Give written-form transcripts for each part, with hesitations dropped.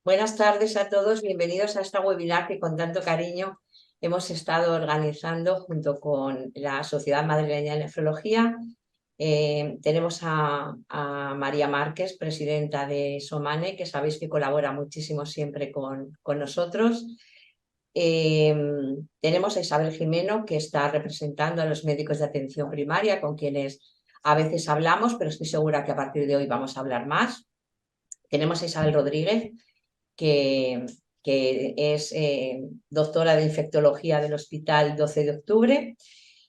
Buenas tardes a todos, bienvenidos a esta webinar que con tanto cariño hemos estado organizando junto con la Sociedad Madrileña de Nefrología. Tenemos a María Márquez, presidenta de Somane, que sabéis que colabora muchísimo siempre con nosotros. Eh, Tenemos a Isabel Jimeno, que está representando a los médicos de atención primaria, con quienes a veces hablamos, pero estoy segura que a partir de hoy vamos a hablar más. Tenemos a Isabel Rodríguez, que, que es doctora de infectología del Hospital 12 de Octubre.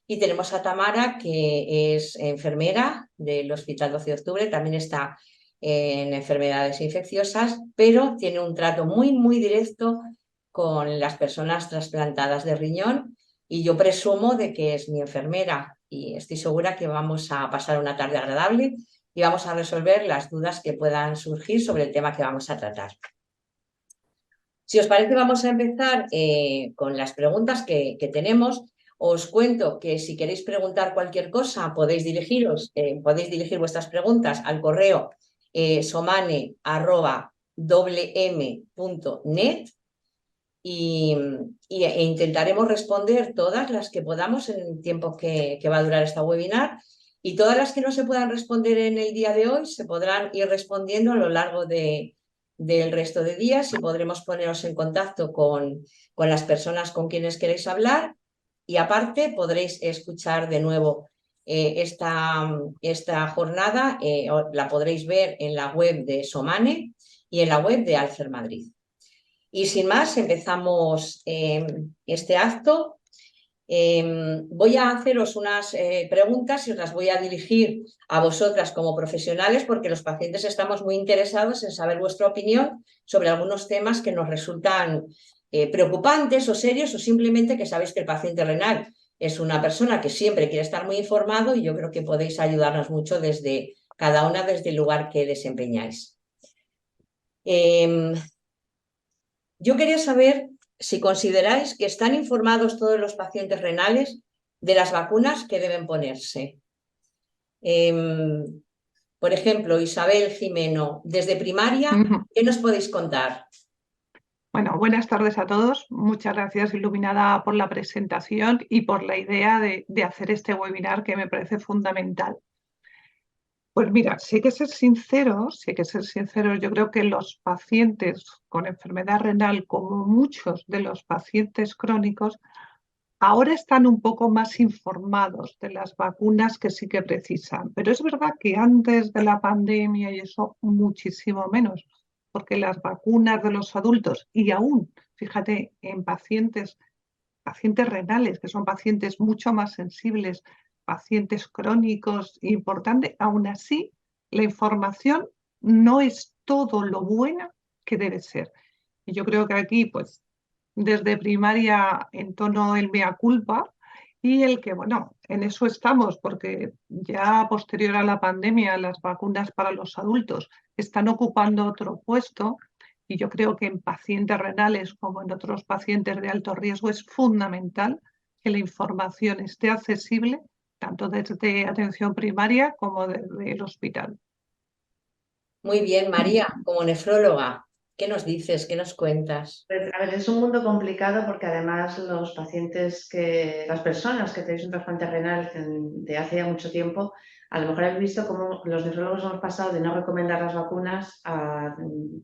Y tenemos a Tamara, que es enfermera del Hospital 12 de Octubre, también está en enfermedades infecciosas, pero tiene un trato muy directo con las personas trasplantadas de riñón, y yo presumo de que es mi enfermera y estoy segura que vamos a pasar una tarde agradable y vamos a resolver las dudas que puedan surgir sobre el tema que vamos a tratar. Si os parece, vamos a empezar con las preguntas que tenemos. Os cuento que si queréis preguntar cualquier cosa, podéis dirigir vuestras preguntas al correo somane@wm.net e intentaremos responder todas las que podamos en el tiempo que va a durar esta webinar, y todas las que no se puedan responder en el día de hoy se podrán ir respondiendo a lo largo del resto de días, y podremos poneros en contacto con las personas con quienes queréis hablar, y aparte podréis escuchar de nuevo esta jornada. La podréis ver en la web de Somane y en la web de Alcer Madrid. Y sin más, empezamos este acto. Voy a haceros unas preguntas y os las voy a dirigir a vosotras como profesionales, porque los pacientes estamos muy interesados en saber vuestra opinión sobre algunos temas que nos resultan preocupantes o serios, o simplemente que sabéis que el paciente renal es una persona que siempre quiere estar muy informado, y yo creo que podéis ayudarnos mucho desde cada una desde el lugar que desempeñáis. Yo quería saber si consideráis que están informados todos los pacientes renales de las vacunas que deben ponerse. Por ejemplo, Isabel Jimeno, desde primaria, Ujú. ¿qué nos podéis contar? Bueno, buenas tardes a todos. Muchas gracias, Iluminada, por la presentación y por la idea de hacer este webinar, que me parece fundamental. Pues mira, si hay que ser sinceros, yo creo que los pacientes con enfermedad renal, como muchos de los pacientes crónicos, ahora están un poco más informados de las vacunas que sí que precisan. Pero es verdad que antes de la pandemia y eso, muchísimo menos, porque las vacunas de los adultos y aún, fíjate, en pacientes renales, que son pacientes mucho más sensibles, pacientes crónicos importantes, aún así la información no es todo lo buena que debe ser. Y yo creo que aquí, pues, desde primaria entono el mea culpa, y el que, bueno, en eso estamos, porque ya posterior a la pandemia las vacunas para los adultos están ocupando otro puesto, y yo creo que en pacientes renales como en otros pacientes de alto riesgo es fundamental que la información esté accesible tanto desde atención primaria como desde el hospital. Muy bien, María, como nefróloga, ¿qué nos dices? ¿Qué nos cuentas? Pues, a ver, es un mundo complicado porque además las personas que tenéis un trasplante renal de hace ya mucho tiempo, a lo mejor habéis visto cómo los nefrólogos hemos pasado de no recomendar las vacunas a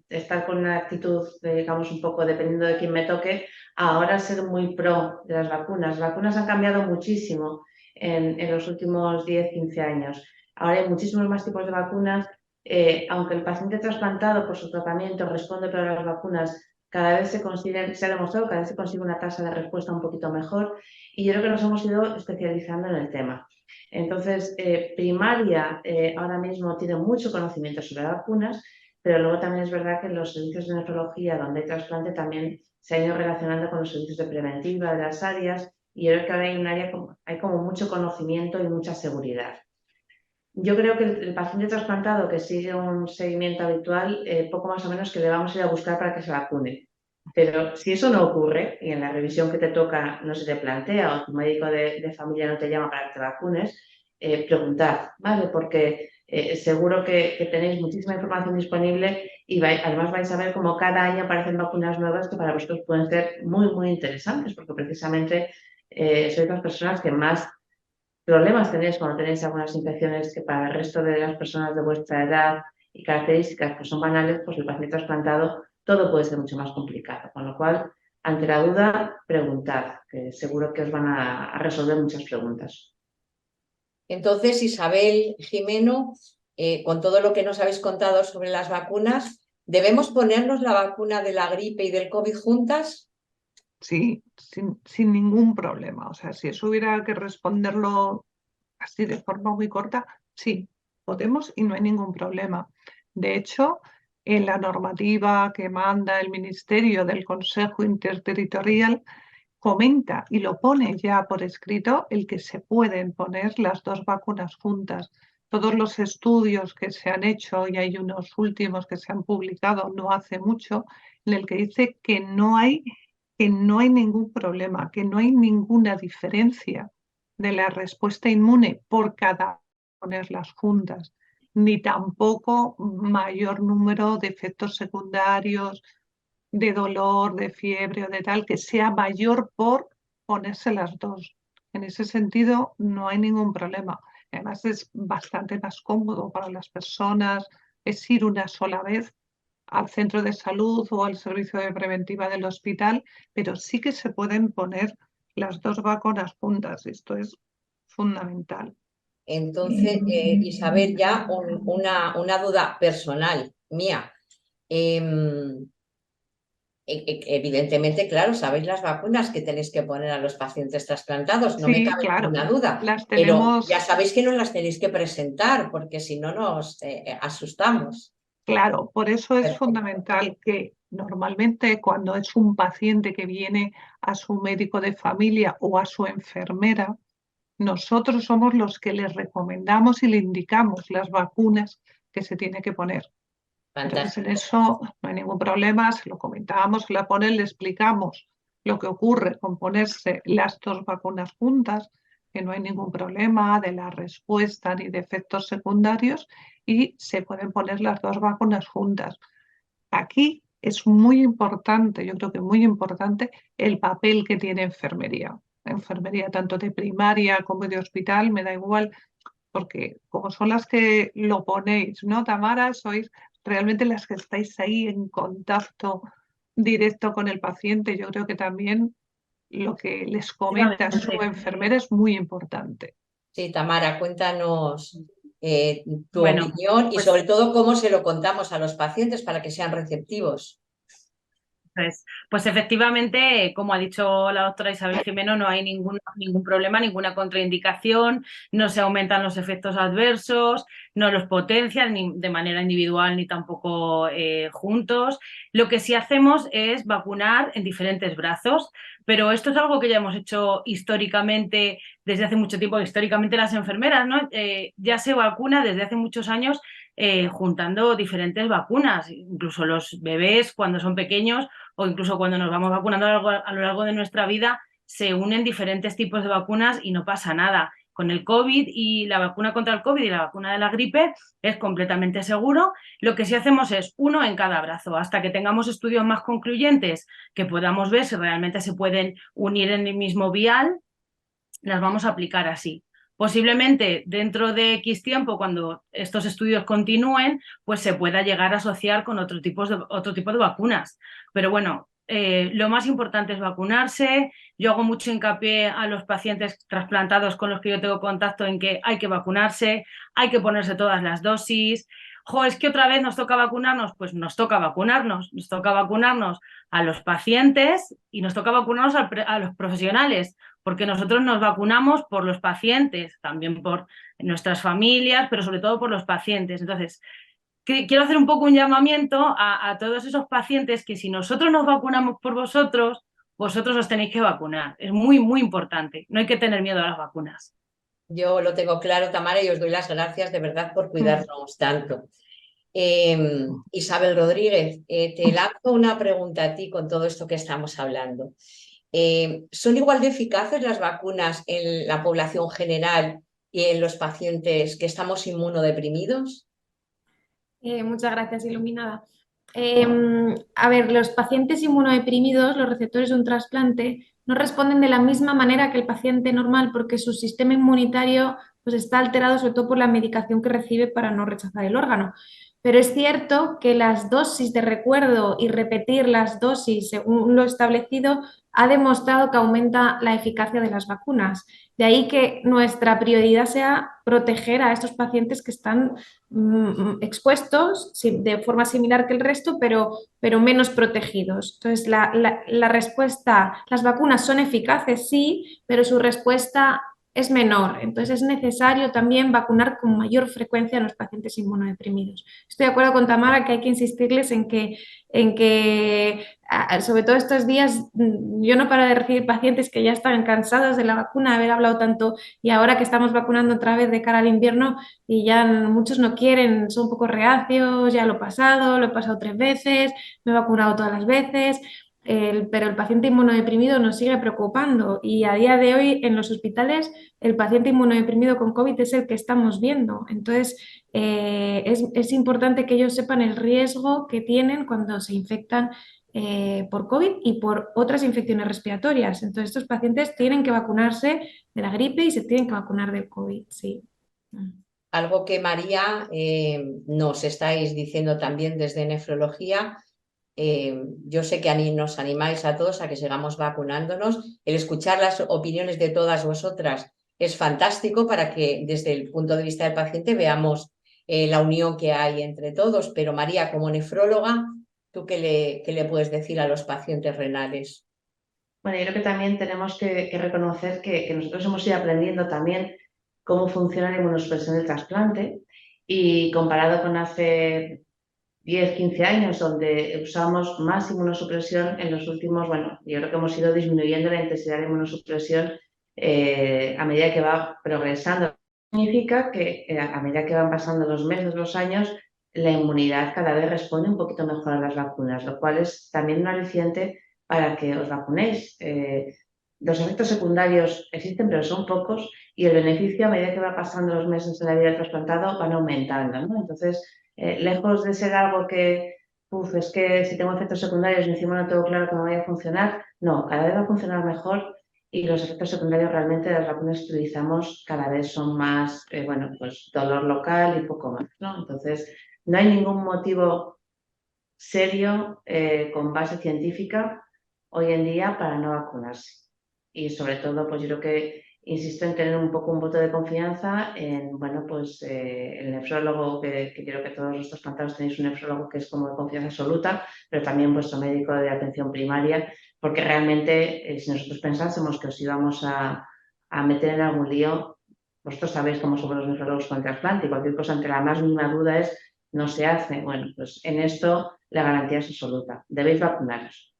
estar con una actitud, digamos, un poco dependiendo de quién me toque, a ahora ser muy pro de las vacunas. Las vacunas han cambiado muchísimo en los últimos 10, 15 años. Ahora hay muchísimos más tipos de vacunas. Aunque el paciente trasplantado por su tratamiento responde peor a las vacunas, cada vez se ha demostrado, cada vez se consigue una tasa de respuesta un poquito mejor, y yo creo que nos hemos ido especializando en el tema. Entonces, primaria ahora mismo tiene mucho conocimiento sobre vacunas, pero luego también es verdad que los servicios de nefrología donde hay trasplante también se han ido relacionando con los servicios de preventiva de las áreas, y yo creo que ahora hay un área hay como mucho conocimiento y mucha seguridad. Yo creo que el paciente trasplantado que sigue un seguimiento habitual, poco más o menos que le vamos a ir a buscar para que se vacune. Pero si eso no ocurre y en la revisión que te toca no se te plantea, o tu médico de familia no te llama para que te vacunes, preguntad, ¿vale? Porque seguro que tenéis muchísima información disponible y además vais a ver cómo cada año aparecen vacunas nuevas que para vosotros pueden ser muy, muy interesantes, porque precisamente sois las personas que más problemas tenéis cuando tenéis algunas infecciones que para el resto de las personas de vuestra edad y características que son banales, pues el paciente trasplantado todo puede ser mucho más complicado. Con lo cual, ante la duda, preguntad, que seguro que os van a resolver muchas preguntas. Entonces, Isabel, Jimeno, con todo lo que nos habéis contado sobre las vacunas, ¿debemos ponernos la vacuna de la gripe y del COVID juntas? Sí, sin ningún problema. O sea, si eso hubiera que responderlo así de forma muy corta, sí, podemos y no hay ningún problema. De hecho, en la normativa que manda el Ministerio del Consejo Interterritorial, comenta y lo pone ya por escrito el que se pueden poner las dos vacunas juntas. Todos los estudios que se han hecho, y hay unos últimos que se han publicado no hace mucho, en el que dice que no hay ningún problema, que no hay ninguna diferencia de la respuesta inmune por cada ponerlas juntas, ni tampoco mayor número de efectos secundarios, de dolor, de fiebre o de tal, que sea mayor por ponerse las dos. En ese sentido, no hay ningún problema. Además, es bastante más cómodo para las personas, es ir una sola vez al centro de salud o al servicio de preventiva del hospital, pero sí que se pueden poner las dos vacunas juntas. Esto es fundamental. Entonces, Isabel, ya una duda personal mía. Evidentemente, claro, sabéis las vacunas que tenéis que poner a los pacientes trasplantados, no me Sí, cabe claro, ninguna duda, las pero ya tenemos. sabéis que nos las tenéis que presentar, porque si no nos asustamos. Claro, por eso es Perfecto. fundamental que normalmente cuando es un paciente que viene a su médico de familia o a su enfermera, nosotros somos los que les recomendamos y le indicamos las vacunas que se tiene que poner. Entonces, en Fantástico. eso no hay ningún problema, se lo comentamos, se la ponen, le explicamos lo que ocurre con ponerse las dos vacunas juntas, que no hay ningún problema de la respuesta ni de efectos secundarios y se pueden poner las dos vacunas juntas. Aquí es muy importante, yo creo que muy importante, el papel que tiene enfermería. Enfermería tanto de primaria como de hospital, me da igual, porque como son las que lo ponéis, ¿no, Tamara? Sois realmente las que estáis ahí en contacto directo con el paciente. Yo creo que también lo que les comenta su Efectivamente. enfermera es muy importante. Sí, Tamara, cuéntanos tu Bueno, opinión y sobre pues todo cómo se lo contamos a los pacientes para que sean receptivos. Pues efectivamente, como ha dicho la doctora Isabel Jimeno, no hay ningún problema, ninguna contraindicación, no se aumentan los efectos adversos, no los potencian ni de manera individual ni tampoco juntos. Lo que sí hacemos es vacunar en diferentes brazos, pero esto es algo que ya hemos hecho históricamente desde hace mucho tiempo, históricamente las enfermeras, ¿no? Ya se vacuna desde hace muchos años juntando diferentes vacunas, incluso los bebés cuando son pequeños o incluso cuando nos vamos vacunando a lo largo de nuestra vida, se unen diferentes tipos de vacunas y no pasa nada. Con el COVID y la vacuna contra el COVID y la vacuna de la gripe es completamente seguro. Lo que sí hacemos es uno en cada brazo, hasta que tengamos estudios más concluyentes que podamos ver si realmente se pueden unir en el mismo vial, las vamos a aplicar así. Posiblemente dentro de X tiempo, cuando estos estudios continúen, pues se pueda llegar a asociar con otro tipo de vacunas. Pero bueno, lo más importante es vacunarse. Yo hago mucho hincapié a los pacientes trasplantados con los que yo tengo contacto en que hay que vacunarse, hay que ponerse todas las dosis. Jo, es que otra vez nos toca vacunarnos, pues nos toca vacunarnos a los pacientes y nos toca vacunarnos a los profesionales, porque nosotros nos vacunamos por los pacientes, también por nuestras familias, pero sobre todo por los pacientes. Entonces, quiero hacer un poco un llamamiento a todos esos pacientes que si nosotros nos vacunamos por vosotros, vosotros os tenéis que vacunar. Es muy, muy importante. No hay que tener miedo a las vacunas. Yo lo tengo claro, Tamara, y os doy las gracias de verdad por cuidarnos tanto. Isabel Rodríguez, te lanzo una pregunta a ti con todo esto que estamos hablando. ¿Son igual de eficaces las vacunas en la población general y en los pacientes que estamos inmunodeprimidos? Muchas gracias, Iluminada. A ver, los pacientes inmunodeprimidos, los receptores de un trasplante, no responden de la misma manera que el paciente normal porque su sistema inmunitario pues, está alterado sobre todo por la medicación que recibe para no rechazar el órgano. Pero es cierto que las dosis de recuerdo y repetir las dosis según lo establecido ha demostrado que aumenta la eficacia de las vacunas. De ahí que nuestra prioridad sea proteger a estos pacientes que están expuestos de forma similar que el resto, pero menos protegidos. Entonces, la respuesta, las vacunas son eficaces, sí, pero su respuesta es menor. Entonces, es necesario también vacunar con mayor frecuencia a los pacientes inmunodeprimidos. Estoy de acuerdo con Tamara que hay que insistirles en que sobre todo estos días, yo no paro de recibir pacientes que ya están cansados de la vacuna, de haber hablado tanto y ahora que estamos vacunando otra vez de cara al invierno y ya muchos no quieren, son un poco reacios, ya lo he pasado 3 veces, me he vacunado todas las veces. Pero el paciente inmunodeprimido nos sigue preocupando y a día de hoy en los hospitales el paciente inmunodeprimido con COVID es el que estamos viendo. Entonces, es importante que ellos sepan el riesgo que tienen cuando se infectan por COVID y por otras infecciones respiratorias. Entonces, estos pacientes tienen que vacunarse de la gripe y se tienen que vacunar del COVID, sí. Algo que María nos estáis diciendo también desde nefrología. Yo sé que nos animáis a todos a que sigamos vacunándonos. El escuchar las opiniones de todas vosotras es fantástico para que desde el punto de vista del paciente veamos la unión que hay entre todos. Pero María, como nefróloga, ¿tú qué le puedes decir a los pacientes renales? Bueno, yo creo que también tenemos que reconocer que nosotros hemos ido aprendiendo también cómo funciona la inmunosupresión del trasplante y comparado con hace 10, 15 años, donde usamos más inmunosupresión en los últimos, bueno, yo creo que hemos ido disminuyendo la intensidad de inmunosupresión a medida que va progresando. Significa que a medida que van pasando los meses, los años, la inmunidad cada vez responde un poquito mejor a las vacunas, lo cual es también un aliciente para que os vacunéis. Los efectos secundarios existen, pero son pocos, y el beneficio a medida que va pasando los meses en la vida del trasplantado van aumentando, ¿no? Entonces, lejos de ser algo que, es que si tengo efectos secundarios y encima no tengo claro cómo vaya a funcionar, no, cada vez va a funcionar mejor y los efectos secundarios realmente de las vacunas que utilizamos cada vez son más, bueno, pues dolor local y poco más, ¿no? Entonces, no hay ningún motivo serio con base científica hoy en día para no vacunarse. Y sobre todo, pues yo creo que insisto en tener un poco un voto de confianza en, bueno, pues el nefrólogo, que quiero que todos los trasplantados tenéis un nefrólogo que es como de confianza absoluta, pero también vuestro médico de atención primaria, porque realmente si nosotros pensásemos que os íbamos a meter en algún lío, vosotros sabéis cómo somos los nefrólogos con el trasplante y cualquier cosa ante la más mínima duda es no se hace. Bueno, pues en esto la garantía es absoluta. Debéis vacunaros.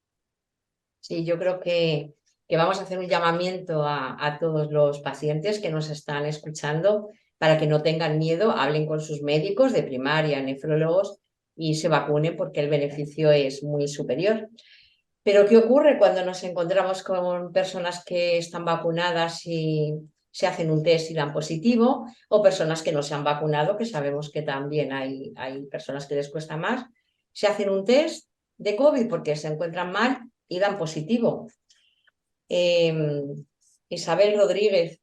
Sí, yo creo que vamos a hacer un llamamiento a todos los pacientes que nos están escuchando para que no tengan miedo, hablen con sus médicos de primaria, nefrólogos y se vacunen porque el beneficio es muy superior. Pero ¿qué ocurre cuando nos encontramos con personas que están vacunadas y se hacen un test y dan positivo, o personas que no se han vacunado, que sabemos que también hay personas que les cuesta más, se hacen un test de COVID porque se encuentran mal y dan positivo? Isabel Rodríguez,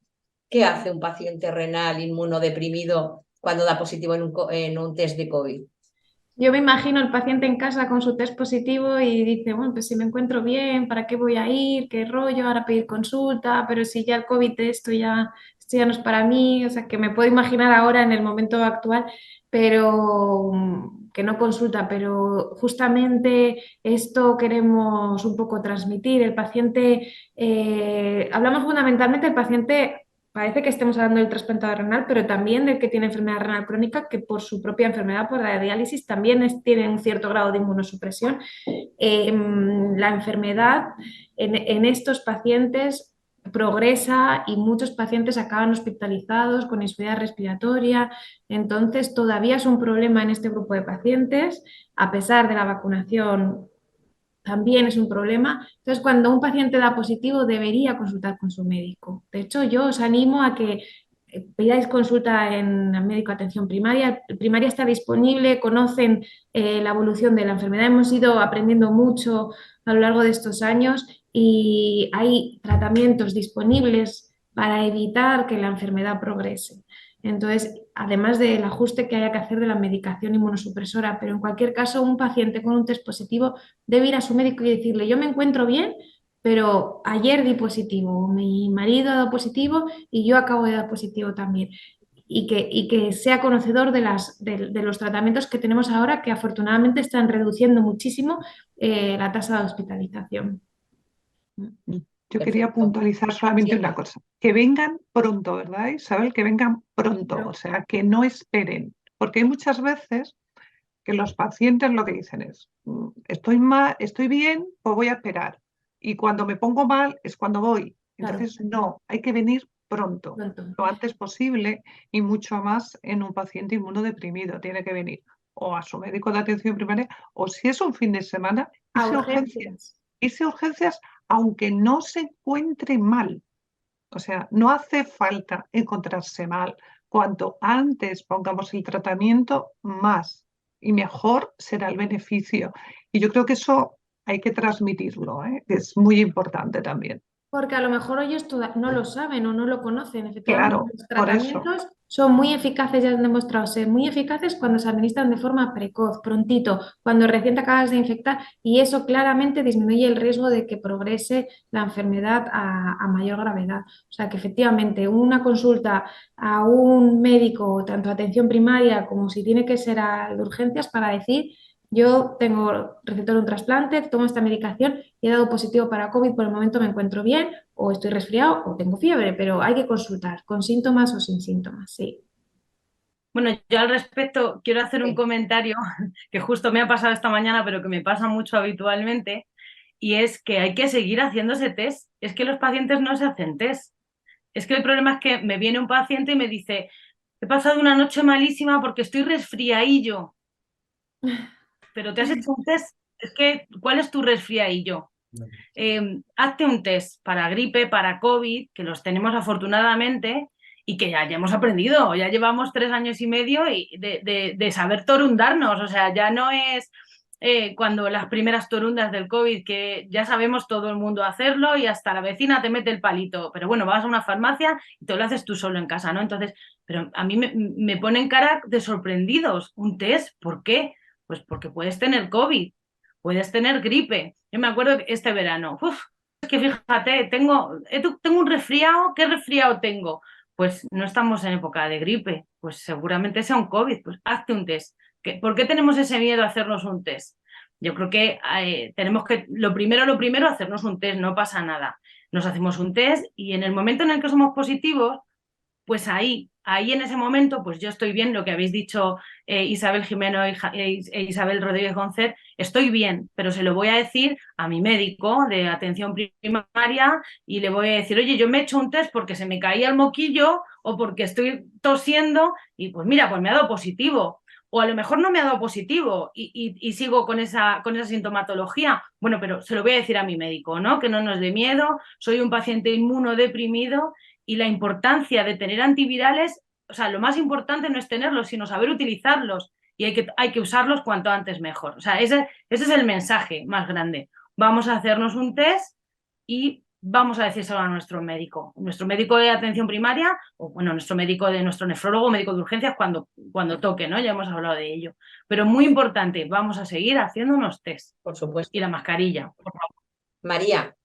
¿qué hace un paciente renal inmunodeprimido cuando da positivo en un test de COVID? Yo me imagino el paciente en casa con su test positivo y dice, bueno, pues si me encuentro bien, ¿para qué voy a ir? ¿Qué rollo? Ahora pedir consulta, pero si ya el COVID esto ya no es para mí, o sea, que me puedo imaginar ahora en el momento actual, pero que no consulta, pero justamente esto queremos un poco transmitir. El paciente, hablamos fundamentalmente del paciente. Parece que estemos hablando del trasplantado renal, pero también del que tiene enfermedad renal crónica, que por su propia enfermedad, por la diálisis, también tiene un cierto grado de inmunosupresión. La enfermedad en estos pacientes progresa y muchos pacientes acaban hospitalizados con insuficiencia respiratoria. Entonces, todavía es un problema en este grupo de pacientes, a pesar de la vacunación también es un problema. Entonces, cuando un paciente da positivo, debería consultar con su médico. De hecho, yo os animo a que pidáis consulta en el médico de atención primaria. Primaria está disponible, conocen la evolución de la enfermedad. Hemos ido aprendiendo mucho a lo largo de estos años y hay tratamientos disponibles para evitar que la enfermedad progrese. Entonces, además del ajuste que haya que hacer de la medicación inmunosupresora, pero en cualquier caso, un paciente con un test positivo debe ir a su médico y decirle, yo me encuentro bien, pero ayer di positivo, mi marido ha dado positivo y yo acabo de dar positivo también. Y que sea conocedor de los tratamientos que tenemos ahora, que afortunadamente están reduciendo muchísimo la tasa de hospitalización. Yo quería Perfecto. puntualizar solamente Sí. una cosa, que vengan pronto, ¿verdad, Isabel? Que vengan pronto, Claro. o sea, que no esperen, porque hay muchas veces que los pacientes lo que dicen es, estoy mal, estoy bien, pues voy a esperar. Y cuando me pongo mal es cuando voy. Claro. Entonces, no, hay que venir pronto, Pronto. lo antes posible y mucho más en un paciente inmunodeprimido. Tiene que venir o a su médico de atención primaria o si es un fin de semana, A irse a urgencias. urgencias. Irse a urgencias aunque no se encuentre mal. O sea, no hace falta encontrarse mal. Cuanto antes pongamos el tratamiento, más y mejor será el beneficio. Y yo creo que eso hay que transmitirlo, que es muy importante también. Porque a lo mejor ellos no lo saben o no lo conocen. Efectivamente, Claro, los por eso. tratamientos son muy eficaces, ya han demostrado ser muy eficaces cuando se administran de forma precoz, prontito, cuando recién te acabas de infectar, y eso claramente disminuye el riesgo de que progrese la enfermedad a mayor gravedad. O sea que efectivamente una consulta a un médico, tanto atención primaria como si tiene que ser de urgencias, para decir: yo tengo receptor de un trasplante, tomo esta medicación y he dado positivo para COVID, por el momento me encuentro bien, o estoy resfriado o tengo fiebre, pero hay que consultar con síntomas o sin síntomas, sí. Bueno, yo al respecto quiero hacer un Sí. comentario que justo me ha pasado esta mañana, pero que me pasa mucho habitualmente, y es que hay que seguir haciéndose test. Es que los pacientes no se hacen test. Es que el problema es que me viene un paciente y me dice, he pasado una noche malísima porque estoy resfriadillo. Pero te has hecho un test. Es que, ¿cuál es tu resfriadillo? Hazte un test para gripe, para COVID, que los tenemos afortunadamente y que ya hemos aprendido. Ya llevamos 3 años y medio de saber torundarnos. O sea, ya no es cuando las primeras torundas del COVID, que ya sabemos todo el mundo hacerlo y hasta la vecina te mete el palito. Pero bueno, vas a una farmacia y te lo haces tú solo en casa, ¿no? Entonces, pero a mí me ponen cara de sorprendidos. ¿Un test? ¿Por qué? Pues porque puedes tener COVID, puedes tener gripe. Yo me acuerdo que este verano, es que fíjate, tengo un resfriado. ¿Qué resfriado tengo? Pues no estamos en época de gripe, pues seguramente sea un COVID, pues hazte un test. ¿Por qué tenemos ese miedo a hacernos un test? Yo creo que tenemos que, lo primero, hacernos un test, no pasa nada. Nos hacemos un test y en el momento en el que somos positivos, pues ahí en ese momento, pues yo estoy bien, lo que habéis dicho Isabel Jimeno e Isabel Rodríguez González, estoy bien, pero se lo voy a decir a mi médico de atención primaria y le voy a decir, oye, yo me he hecho un test porque se me caía el moquillo o porque estoy tosiendo y pues mira, pues me ha dado positivo. O a lo mejor no me ha dado positivo y sigo con esa sintomatología. Bueno, pero se lo voy a decir a mi médico, ¿no? Que no nos dé miedo, soy un paciente inmunodeprimido y la importancia de tener antivirales, o sea, lo más importante no es tenerlos, sino saber utilizarlos y hay que usarlos cuanto antes mejor. O sea, ese es el mensaje más grande. Vamos a hacernos un test y vamos a decírselo a nuestro médico de atención primaria, o bueno, nuestro nefrólogo, médico de urgencias cuando toque, ¿no? Ya hemos hablado de ello. Pero muy importante, vamos a seguir haciéndonos test. Por supuesto. Y la mascarilla, por favor. María,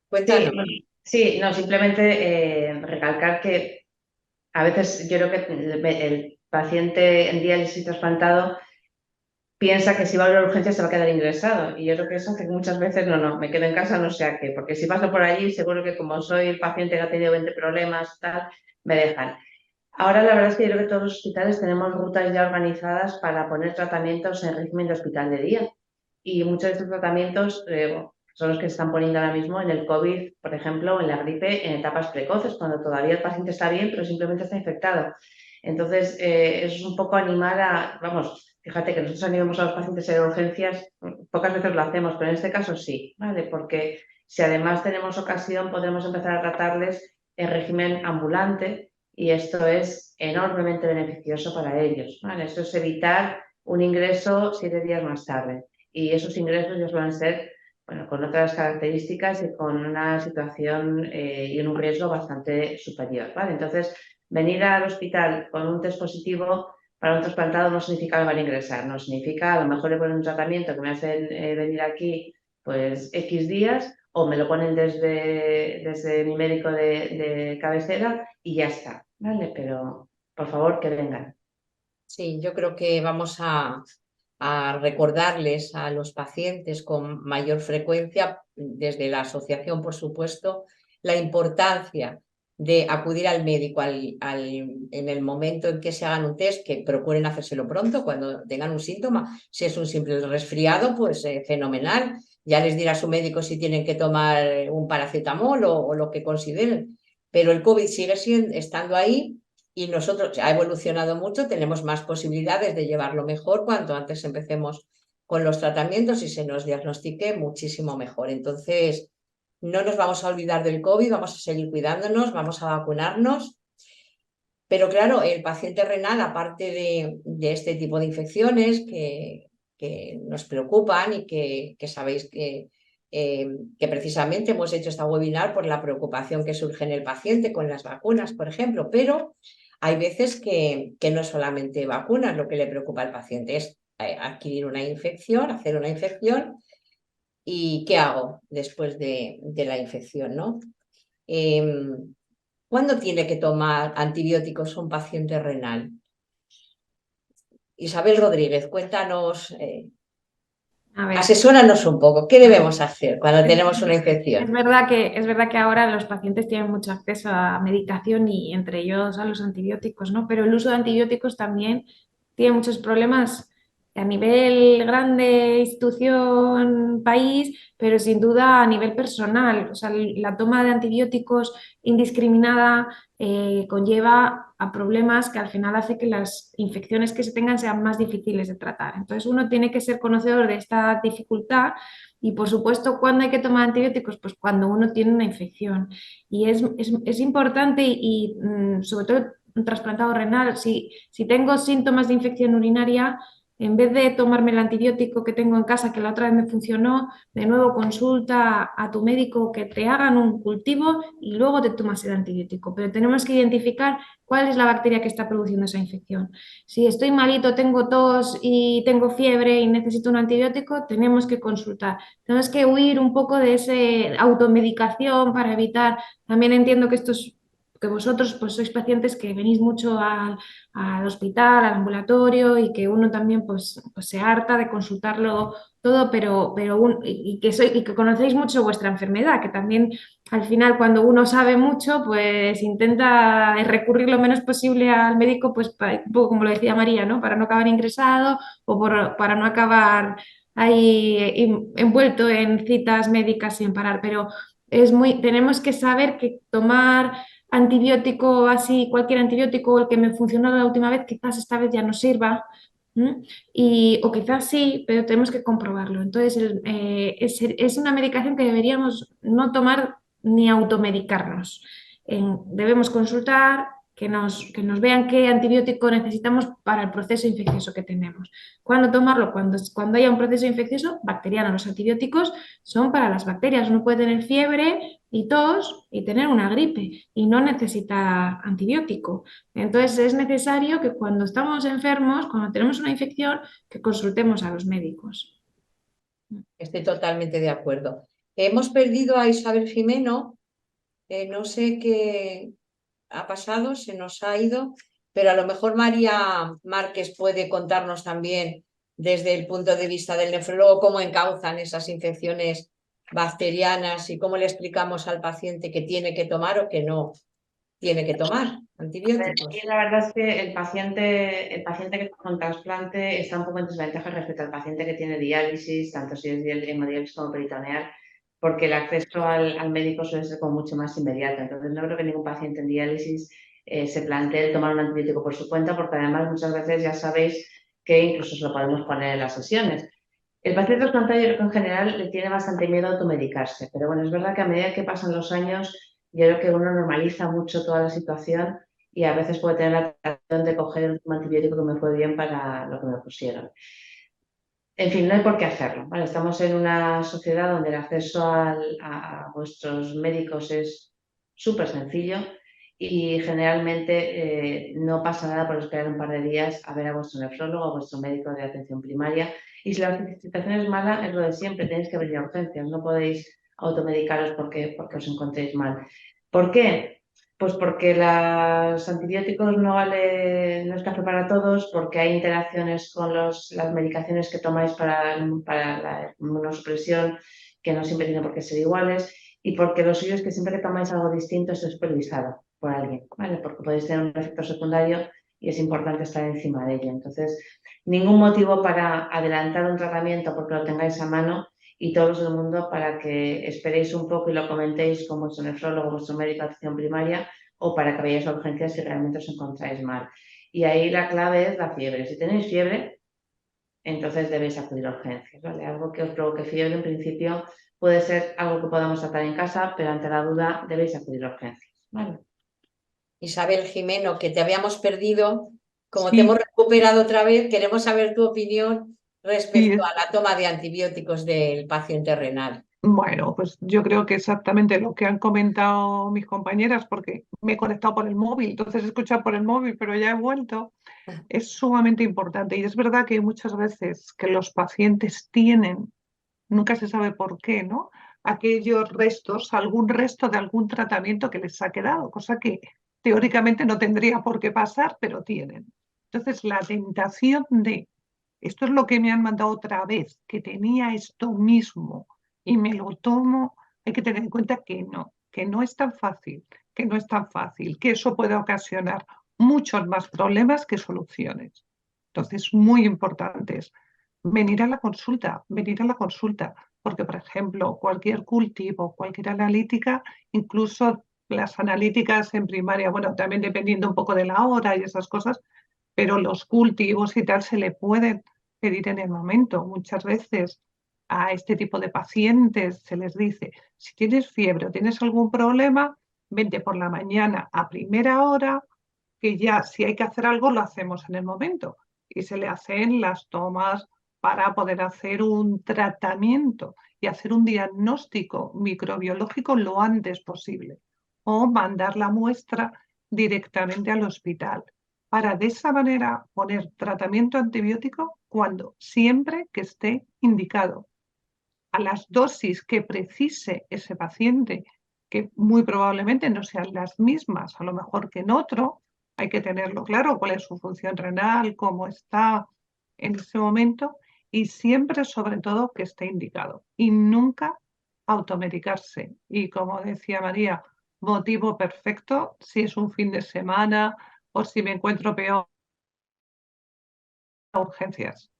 cuéntanos. Sí, no, simplemente recalcar que a veces yo creo que el paciente en diálisis trasplantado piensa que si va a la urgencia se va a quedar ingresado. Y yo creo que eso hace que muchas veces no, me quedo en casa, no sé a qué, porque si paso por allí, seguro que como soy el paciente que ha tenido 20 problemas, tal, me dejan. Ahora la verdad es que yo creo que todos los hospitales tenemos rutas ya organizadas para poner tratamientos en régimen de hospital de día. Y muchos de estos tratamientos son los que se están poniendo ahora mismo en el COVID, por ejemplo, o en la gripe en etapas precoces, cuando todavía el paciente está bien, pero simplemente está infectado. Entonces, es un poco animar a, vamos, fíjate que nosotros animamos a los pacientes en urgencias, pocas veces lo hacemos, pero en este caso sí, ¿vale? Porque si además tenemos ocasión, podemos empezar a tratarles en régimen ambulante, y esto es enormemente beneficioso para ellos, ¿vale? Esto es evitar un ingreso 7 días más tarde, y esos ingresos ya suelen ser, bueno, con otras características y con una situación y un riesgo bastante superior, ¿vale? Entonces, venir al hospital con un test positivo para un trasplantado no significa que van a ingresar, no significa, a lo mejor le ponen un tratamiento que me hacen venir aquí pues X días, o me lo ponen desde mi médico de cabecera y ya está, ¿vale? Pero por favor que vengan. Sí, yo creo que vamos a recordarles a los pacientes con mayor frecuencia, desde la asociación, por supuesto, la importancia de acudir al médico en el momento en que se hagan un test, que procuren hacérselo pronto, cuando tengan un síntoma. Si es un simple resfriado, pues fenomenal. Ya les dirá su médico si tienen que tomar un paracetamol o lo que consideren. Pero el COVID sigue estando ahí. Y nosotros, ha evolucionado mucho, tenemos más posibilidades de llevarlo mejor cuanto antes empecemos con los tratamientos y se nos diagnostique muchísimo mejor. Entonces, no nos vamos a olvidar del COVID, vamos a seguir cuidándonos, vamos a vacunarnos. Pero claro, el paciente renal, aparte de este tipo de infecciones que nos preocupan y que sabéis que precisamente hemos hecho esta webinar por la preocupación que surge en el paciente con las vacunas, por ejemplo, pero hay veces que no solamente vacunas lo que le preocupa al paciente, es adquirir una infección, hacer una infección y ¿qué hago después de la infección, ¿no? ¿Cuándo tiene que tomar antibióticos un paciente renal? Isabel Rodríguez, cuéntanos, A ver. asesóranos un poco, ¿qué debemos hacer cuando tenemos una infección? Es verdad que ahora los pacientes tienen mucho acceso a medicación y entre ellos a los antibióticos, ¿no? Pero el uso de antibióticos también tiene muchos problemas a nivel grande, institución, país, pero sin duda a nivel personal. O sea, la toma de antibióticos indiscriminada conlleva a problemas que al final hace que las infecciones que se tengan sean más difíciles de tratar. Entonces uno tiene que ser conocedor de esta dificultad. Y por supuesto, ¿cuándo hay que tomar antibióticos? Pues cuando uno tiene una infección. Y es importante y sobre todo un trasplantado renal, si tengo síntomas de infección urinaria, en vez de tomarme el antibiótico que tengo en casa, que la otra vez me funcionó, de nuevo consulta a tu médico que te hagan un cultivo y luego te tomas el antibiótico. Pero tenemos que identificar cuál es la bacteria que está produciendo esa infección. Si estoy malito, tengo tos y tengo fiebre y necesito un antibiótico, tenemos que consultar. Tenemos que huir un poco de esa automedicación para evitar. También entiendo que que vosotros pues sois pacientes que venís mucho al hospital, al ambulatorio y que uno también pues se harta de consultarlo todo, y que conocéis mucho vuestra enfermedad, que también al final cuando uno sabe mucho pues intenta recurrir lo menos posible al médico, pues un poco como lo decía María, ¿no? Para no acabar ingresado o para no acabar ahí envuelto en citas médicas sin parar, pero tenemos que saber que tomar antibiótico así, cualquier antibiótico o el que me funcionó la última vez, quizás esta vez ya no sirva, o quizás sí, pero tenemos que comprobarlo. Entonces, es una medicación que deberíamos no tomar ni automedicarnos. Debemos consultar, que nos vean qué antibiótico necesitamos para el proceso infeccioso que tenemos. ¿Cuándo tomarlo? Cuando haya un proceso infeccioso bacteriano. Los antibióticos son para las bacterias. Uno puede tener fiebre y tos y tener una gripe y no necesita antibiótico. Entonces es necesario que cuando estamos enfermos, cuando tenemos una infección, que consultemos a los médicos. Estoy totalmente de acuerdo. Hemos perdido a Isabel Jimeno, no sé qué ha pasado, se nos ha ido, pero a lo mejor María Márquez puede contarnos también desde el punto de vista del nefrólogo cómo encauzan esas infecciones bacterianas y cómo le explicamos al paciente que tiene que tomar o que no tiene que tomar antibióticos. Y la verdad es que el paciente que está con trasplante está un poco en desventaja respecto al paciente que tiene diálisis, tanto si es hemodiálisis como peritoneal, porque el acceso al médico suele ser como mucho más inmediato. Entonces no creo que ningún paciente en diálisis se plantee tomar un antibiótico por su cuenta, porque además muchas veces ya sabéis que incluso se lo podemos poner en las sesiones. El paciente trasplantado en general le tiene bastante miedo a automedicarse, pero bueno, es verdad que a medida que pasan los años yo creo que uno normaliza mucho toda la situación y a veces puede tener la tentación de coger el último antibiótico que me fue bien para lo que me pusieron. En fin, no hay por qué hacerlo, ¿vale? Estamos en una sociedad donde el acceso a vuestros médicos es súper sencillo y generalmente no pasa nada por esperar un par de días a ver a vuestro nefrólogo, a vuestro médico de atención primaria. Y si la situación es mala, es lo de siempre, tenéis que venir a urgencias, no podéis automedicaros porque os encontréis mal. ¿Por qué? Pues porque los antibióticos no es café para todos, porque hay interacciones con las medicaciones que tomáis para la inmunosupresión que no siempre tienen por qué ser iguales, y porque lo suyo es que siempre que tomáis algo distinto esté supervisado por alguien, ¿vale? Porque podéis tener un efecto secundario y es importante estar encima de ello. Entonces, ningún motivo para adelantar un tratamiento porque lo tengáis a mano, y todos del mundo para que esperéis un poco y lo comentéis con vuestro nefrólogo, vuestro médico de atención primaria, o para que vayáis a urgencias si realmente os encontráis mal. Y ahí la clave es la fiebre. Si tenéis fiebre, entonces debéis acudir a urgencias, ¿vale? Algo que os provoque fiebre en principio puede ser algo que podamos tratar en casa, pero ante la duda debéis acudir a urgencias, ¿vale? Isabel Jimeno, que te habíamos perdido, como te Sí, hemos recuperado otra vez, queremos saber tu opinión sí, respecto a la toma de antibióticos del paciente renal. bueno, pues yo creo que exactamente lo que han comentado mis compañeras, porque me he conectado por el móvil, entonces he escuchado por el móvil, pero ya he vuelto, es sumamente importante. Y es verdad que hay muchas veces que los pacientes tienen, nunca se sabe por qué, ¿no? Aquellos restos, algún resto de algún tratamiento que les ha quedado, cosa que teóricamente no tendría por qué pasar, pero tienen. Entonces, la tentación de, esto es lo que me han mandado otra vez, que tenía esto mismo y me lo tomo, hay que tener en cuenta que no es tan fácil, que no es tan fácil, que eso puede ocasionar muchos más problemas que soluciones. Entonces, muy importante es venir a la consulta, porque, por ejemplo, cualquier cultivo, cualquier analítica, incluso las analíticas en primaria, bueno, también dependiendo un poco de la hora y esas cosas, pero los cultivos y tal se le pueden pedir en el momento. Muchas veces a este tipo de pacientes se les dice, si tienes fiebre o tienes algún problema, vente por la mañana a primera hora, que ya si hay que hacer algo lo hacemos en el momento. Y se le hacen las tomas para poder hacer un tratamiento y hacer un diagnóstico microbiológico lo antes posible. O mandar la muestra directamente al hospital para de esa manera poner tratamiento antibiótico cuando siempre que esté indicado, a las dosis que precise ese paciente, que muy probablemente no sean las mismas, a lo mejor que en otro, hay que tenerlo claro, cuál es su función renal, cómo está en ese momento, y siempre, sobre todo, que esté indicado. Y nunca automedicarse. Y como decía María, motivo perfecto si es un fin de semana o si me encuentro peor, urgencias,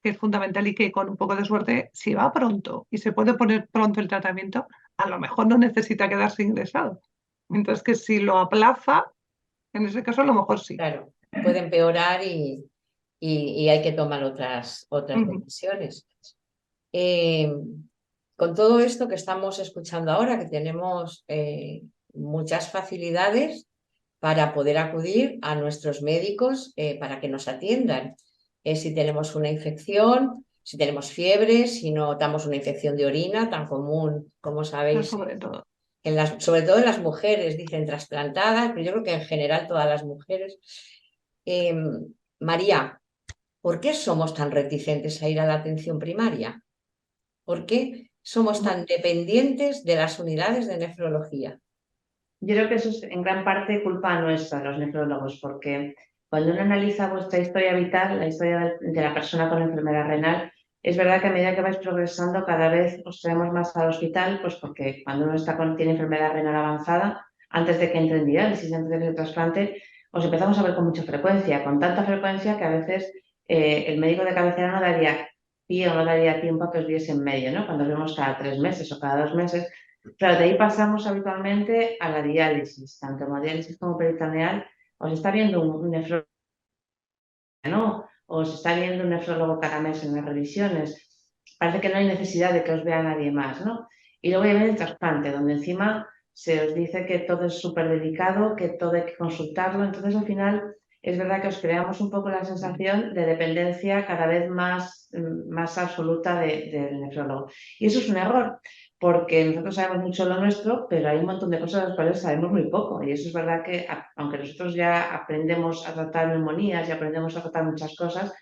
que es fundamental y que con un poco de suerte, si va pronto y se puede poner pronto el tratamiento, a lo mejor no necesita quedarse ingresado. Mientras que si lo aplaza, en ese caso a lo mejor sí. Claro, puede empeorar y hay que tomar otras decisiones. Con todo esto que estamos escuchando ahora, que tenemos muchas facilidades para poder acudir a nuestros médicos para que nos atiendan. Si tenemos una infección, si tenemos fiebre, si notamos una infección de orina, tan común, como sabéis, Sobre todo. sobre todo en las mujeres, dicen trasplantadas, pero yo creo que en general todas las mujeres. María, ¿por qué somos tan reticentes a ir a la atención primaria? ¿Por qué somos tan dependientes de las unidades de nefrología? Yo creo que eso es en gran parte culpa nuestra, los nefrólogos, porque cuando uno analiza vuestra historia vital, la historia de la persona con enfermedad renal, es verdad que a medida que vais progresando cada vez os traemos más al hospital, pues porque cuando uno tiene enfermedad renal avanzada, antes de que entre en diálisis, antes de que se trasplante, os empezamos a ver con mucha frecuencia, con tanta frecuencia que a veces el médico de cabecera no daría pie o no daría tiempo a que os viese en medio, ¿no? Cuando os vemos cada 3 meses o cada 2 meses. Claro, de ahí pasamos habitualmente a la diálisis, tanto hemodiálisis como peritoneal. Os está viendo un nefrólogo, ¿no? Os está viendo un nefrólogo cada mes en las revisiones. Parece que no hay necesidad de que os vea nadie más, ¿no? Y luego ya viene el trasplante, donde encima se os dice que todo es súper delicado, que todo hay que consultarlo. Entonces, al final, es verdad que os creamos un poco la sensación de dependencia cada vez más absoluta del nefrólogo. Y eso es un error, porque nosotros sabemos mucho lo nuestro, pero hay un montón de cosas de las cuales sabemos muy poco. Y eso es verdad que, aunque nosotros ya aprendemos a tratar neumonías y aprendemos a tratar muchas cosas,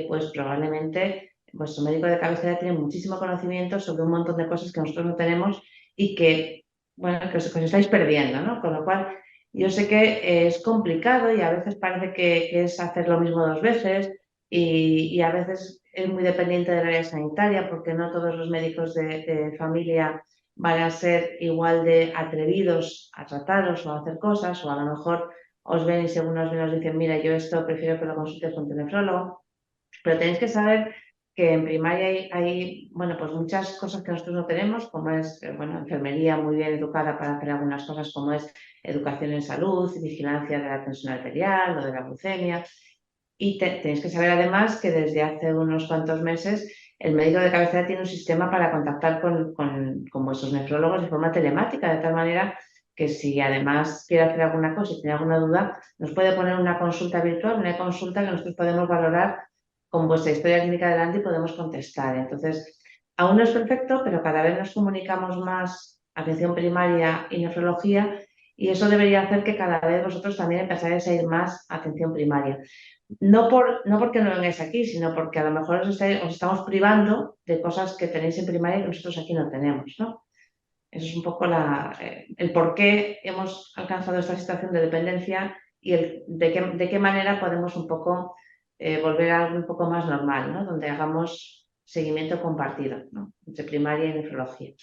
pues probablemente vuestro médico de cabecera tiene muchísimo conocimiento sobre un montón de cosas que nosotros no tenemos y que, bueno, que os estáis perdiendo, ¿no? Con lo cual, yo sé que es complicado y a veces parece que es hacer lo mismo 2 veces y a veces es muy dependiente del área sanitaria porque no todos los médicos de familia van a ser igual de atrevidos a trataros o a hacer cosas, o a lo mejor os ven y según os ven os dicen, mira, yo esto prefiero que lo consultes con tu nefrólogo. Pero tenéis que saber que en primaria hay bueno, pues muchas cosas que nosotros no tenemos, como es bueno, enfermería muy bien educada para hacer algunas cosas, como es educación en salud, vigilancia de la tensión arterial o de la glucemia. Y tenéis que saber además que desde hace unos cuantos meses el médico de cabecera tiene un sistema para contactar con vuestros nefrólogos de forma telemática, de tal manera que si además quiere hacer alguna cosa y tiene alguna duda, nos puede poner una consulta virtual, una consulta que nosotros podemos valorar con vuestra historia clínica delante y podemos contestar. Entonces, aún no es perfecto, pero cada vez nos comunicamos más atención primaria y nefrología y eso debería hacer que cada vez vosotros también empezáis a ir más a atención primaria. No porque no vengáis aquí, sino porque a lo mejor os estamos privando de cosas que tenéis en primaria que nosotros aquí no tenemos, ¿no? Eso es un poco el por qué hemos alcanzado esta situación de dependencia y de qué manera podemos un poco volver a algo un poco más normal, ¿no? Donde hagamos seguimiento compartido, ¿no? Entre primaria y nefrología.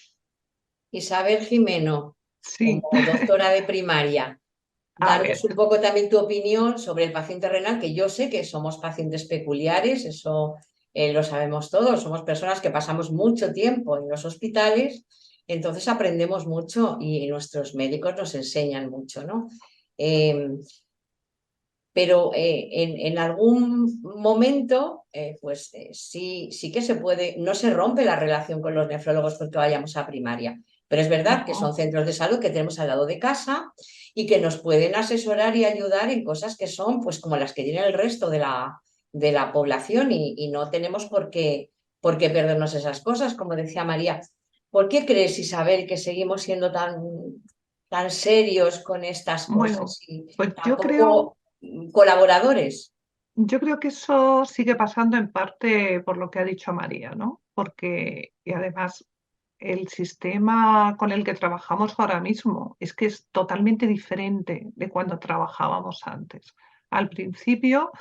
Isabel Jimeno, Sí, como doctora de primaria, a ver, darnos un poco también tu opinión sobre el paciente renal, que yo sé que somos pacientes peculiares, eso lo sabemos todos, somos personas que pasamos mucho tiempo en los hospitales, entonces aprendemos mucho y nuestros médicos nos enseñan mucho, ¿no? Pero en algún momento, sí que se puede, no se rompe la relación con los nefrólogos porque vayamos a primaria. Pero es verdad que son no, centros de salud que tenemos al lado de casa y que nos pueden asesorar y ayudar en cosas que son pues como las que tiene el resto de la población y no tenemos por qué perdernos esas cosas, como decía María. ¿Por qué crees, Isabel, que seguimos siendo tan serios con estas bueno, cosas y pues tampoco colaboradores? yo creo que eso sigue pasando en parte por lo que ha dicho María, ¿no? Porque, y además, el sistema con el que trabajamos ahora mismo es que es totalmente diferente de cuando trabajábamos antes. Al principio,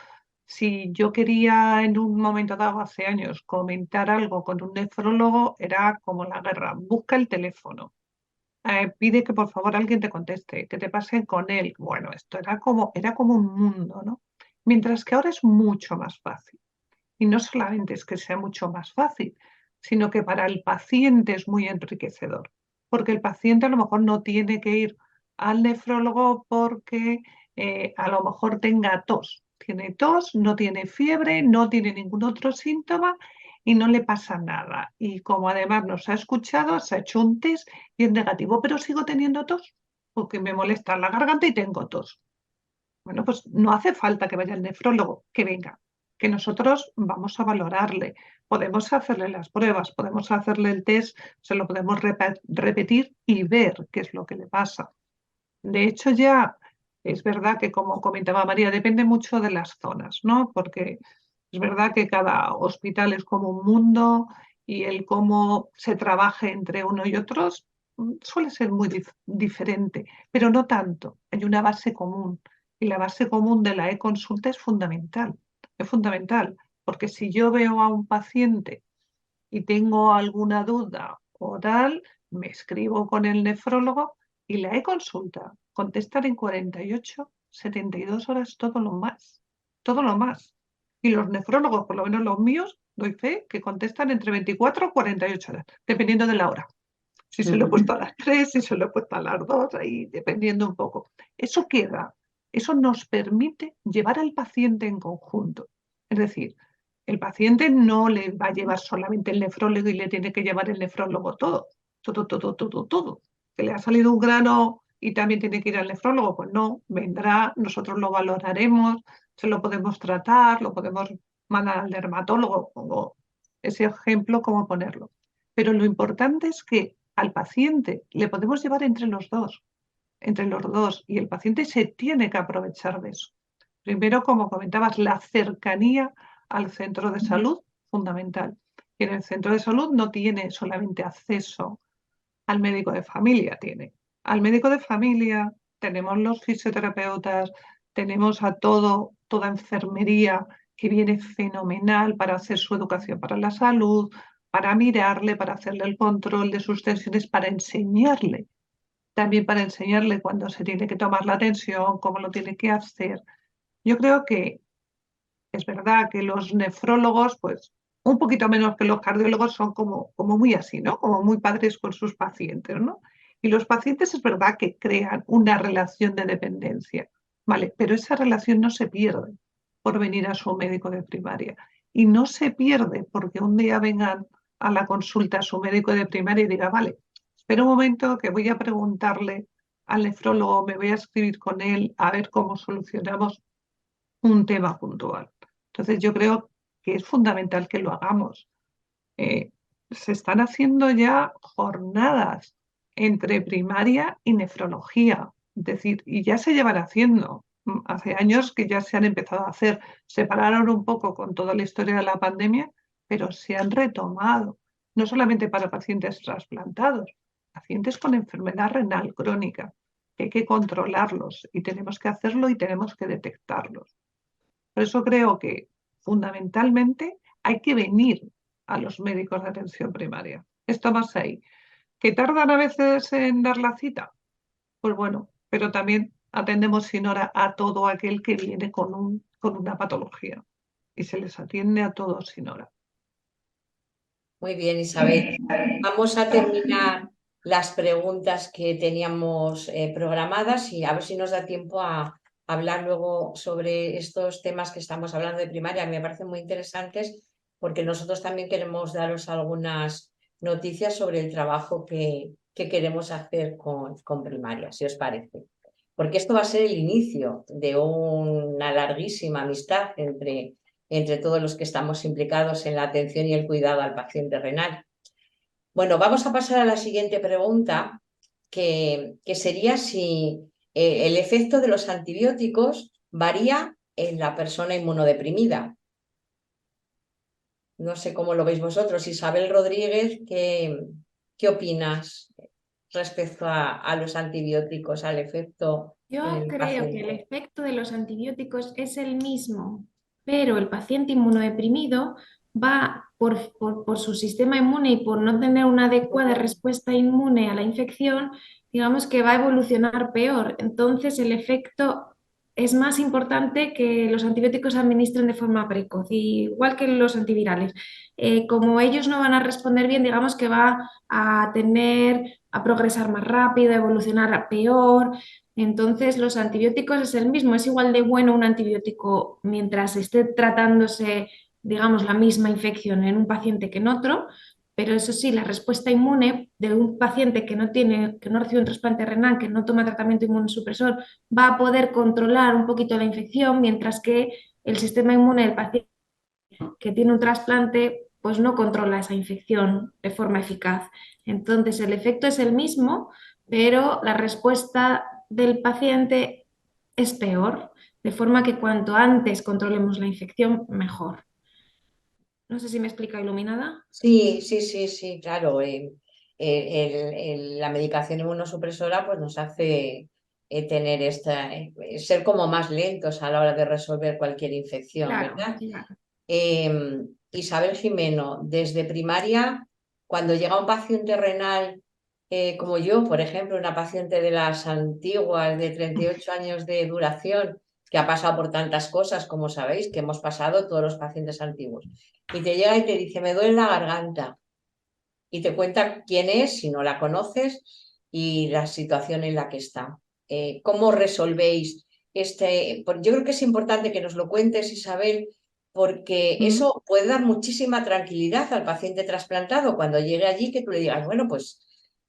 si yo quería en un momento dado, hace años, comentar algo con un nefrólogo, era como la guerra. Busca el teléfono, pide que por favor alguien te conteste, que te pase con él. Bueno, esto era como un mundo, ¿no? Mientras que ahora es mucho más fácil. Y no solamente es que sea mucho más fácil, sino que para el paciente es muy enriquecedor, porque el paciente a lo mejor no tiene que ir al nefrólogo porque a lo mejor tenga tos. Tiene tos, no tiene fiebre, no tiene ningún otro síntoma y no le pasa nada. Y como además nos ha escuchado, se ha hecho un test y es negativo, pero sigo teniendo tos porque me molesta la garganta y tengo tos. Bueno, pues no hace falta que vaya el nefrólogo, que venga, que nosotros vamos a valorarle. Podemos hacerle las pruebas, podemos hacerle el test, se lo podemos repetir y ver qué es lo que le pasa. De hecho, ya es verdad que, como comentaba María, depende mucho de las zonas, ¿no? Porque es verdad que cada hospital es como un mundo y el cómo se trabaje entre uno y otros suele ser muy diferente, pero no tanto. Hay una base común y la base común de la e-consulta es fundamental, porque si yo veo a un paciente y tengo alguna duda o tal, me escribo con el nefrólogo y la e-consulta contestan en 48, 72 horas todo lo más, todo lo más. Y los nefrólogos, por lo menos los míos, doy fe, que contestan entre 24 y 48 horas, dependiendo de la hora. Si se lo he puesto a las 3, si se lo he puesto a las 2, ahí dependiendo un poco. Eso queda, eso nos permite llevar al paciente en conjunto. Es decir, el paciente no le va a llevar solamente el nefrólogo y le tiene que llevar el nefrólogo todo. que le ha salido un grano y también tiene que ir al nefrólogo. Pues no, vendrá, nosotros lo valoraremos, se lo podemos tratar, lo podemos mandar al dermatólogo, pongo ese ejemplo, cómo ponerlo. Pero lo importante es que al paciente le podemos llevar entre los dos, y el paciente se tiene que aprovechar de eso. Primero, como comentabas, la cercanía al centro de salud, fundamental. Y en el centro de salud no tiene solamente acceso al médico de familia, tiene al médico de familia, tenemos los fisioterapeutas, tenemos a toda enfermería que viene fenomenal para hacer su educación para la salud, para mirarle, para hacerle el control de sus tensiones, para enseñarle, también para enseñarle cuándo se tiene que tomar la tensión, cómo lo tiene que hacer. Yo creo que es verdad que los nefrólogos, pues un poquito menos que los cardiólogos, son como muy así, ¿no? Como muy padres con sus pacientes, ¿no? Y los pacientes es verdad que crean una relación de dependencia, ¿vale? Pero esa relación no se pierde por venir a su médico de primaria. Y no se pierde porque un día vengan a la consulta a su médico de primaria y diga, vale, espera un momento que voy a preguntarle al nefrólogo, me voy a escribir con él a ver cómo solucionamos un tema puntual. Entonces yo creo que es fundamental que lo hagamos. Se están haciendo ya jornadas entre primaria y nefrología, es decir, y ya se llevan haciendo. Hace años que ya se han empezado a hacer, se pararon un poco con toda la historia de la pandemia, pero se han retomado, no solamente para pacientes trasplantados, pacientes con enfermedad renal crónica, que hay que controlarlos y tenemos que hacerlo y tenemos que detectarlos. Por eso creo que fundamentalmente hay que venir a los médicos de atención primaria. Esto más ahí. ¿Que tardan a veces en dar la cita? Pues bueno, pero también atendemos sin hora a todo aquel que viene con una patología y se les atiende a todos sin hora. Muy bien, Isabel. Vamos a terminar las preguntas que teníamos programadas y a ver si nos da tiempo a hablar luego sobre estos temas que estamos hablando de primaria. Me parecen muy interesantes porque nosotros también queremos daros algunas noticias sobre el trabajo que queremos hacer con primaria, si os parece. Porque esto va a ser el inicio de una larguísima amistad entre todos los que estamos implicados en la atención y el cuidado al paciente renal. Bueno, vamos a pasar a la siguiente pregunta, que sería si el efecto de los antibióticos varía en la persona inmunodeprimida. No sé cómo lo veis vosotros. Isabel Rodríguez, ¿qué opinas respecto a los antibióticos, al efecto en Yo el creo que el paciente? efecto de los antibióticos es el mismo, pero el paciente inmunodeprimido va por su sistema inmune y por no tener una adecuada respuesta inmune a la infección, digamos que va a evolucionar peor. Entonces el efecto es más importante que los antibióticos se administren de forma precoz, igual que los antivirales. Como ellos no van a responder bien, digamos que va a progresar más rápido, a evolucionar peor. Entonces, los antibióticos es el mismo, es igual de bueno un antibiótico mientras esté tratándose, digamos, la misma infección en un paciente que en otro, pero eso sí, la respuesta inmune de un paciente que no recibe un trasplante renal, que no toma tratamiento inmunosupresor, va a poder controlar un poquito la infección, mientras que el sistema inmune del paciente que tiene un trasplante, pues no controla esa infección de forma eficaz. Entonces, el efecto es el mismo, pero la respuesta del paciente es peor, de forma que cuanto antes controlemos la infección, mejor. No sé si me explica iluminada. Sí, claro. La medicación inmunosupresora pues, nos hace tener ser como más lentos a la hora de resolver cualquier infección, Claro, ¿verdad? claro. Isabel Jimeno, desde primaria, cuando llega un paciente renal como yo, por ejemplo, una paciente de las antiguas de 38 años de duración, que ha pasado por tantas cosas, como sabéis, que hemos pasado todos los pacientes antiguos, y te llega y te dice, me duele la garganta, y te cuenta quién es, si no la conoces, y la situación en la que está. ¿Cómo resolvéis yo creo que es importante que nos lo cuentes, Isabel, porque eso puede dar muchísima tranquilidad al paciente trasplantado cuando llegue allí, que tú le digas, bueno, pues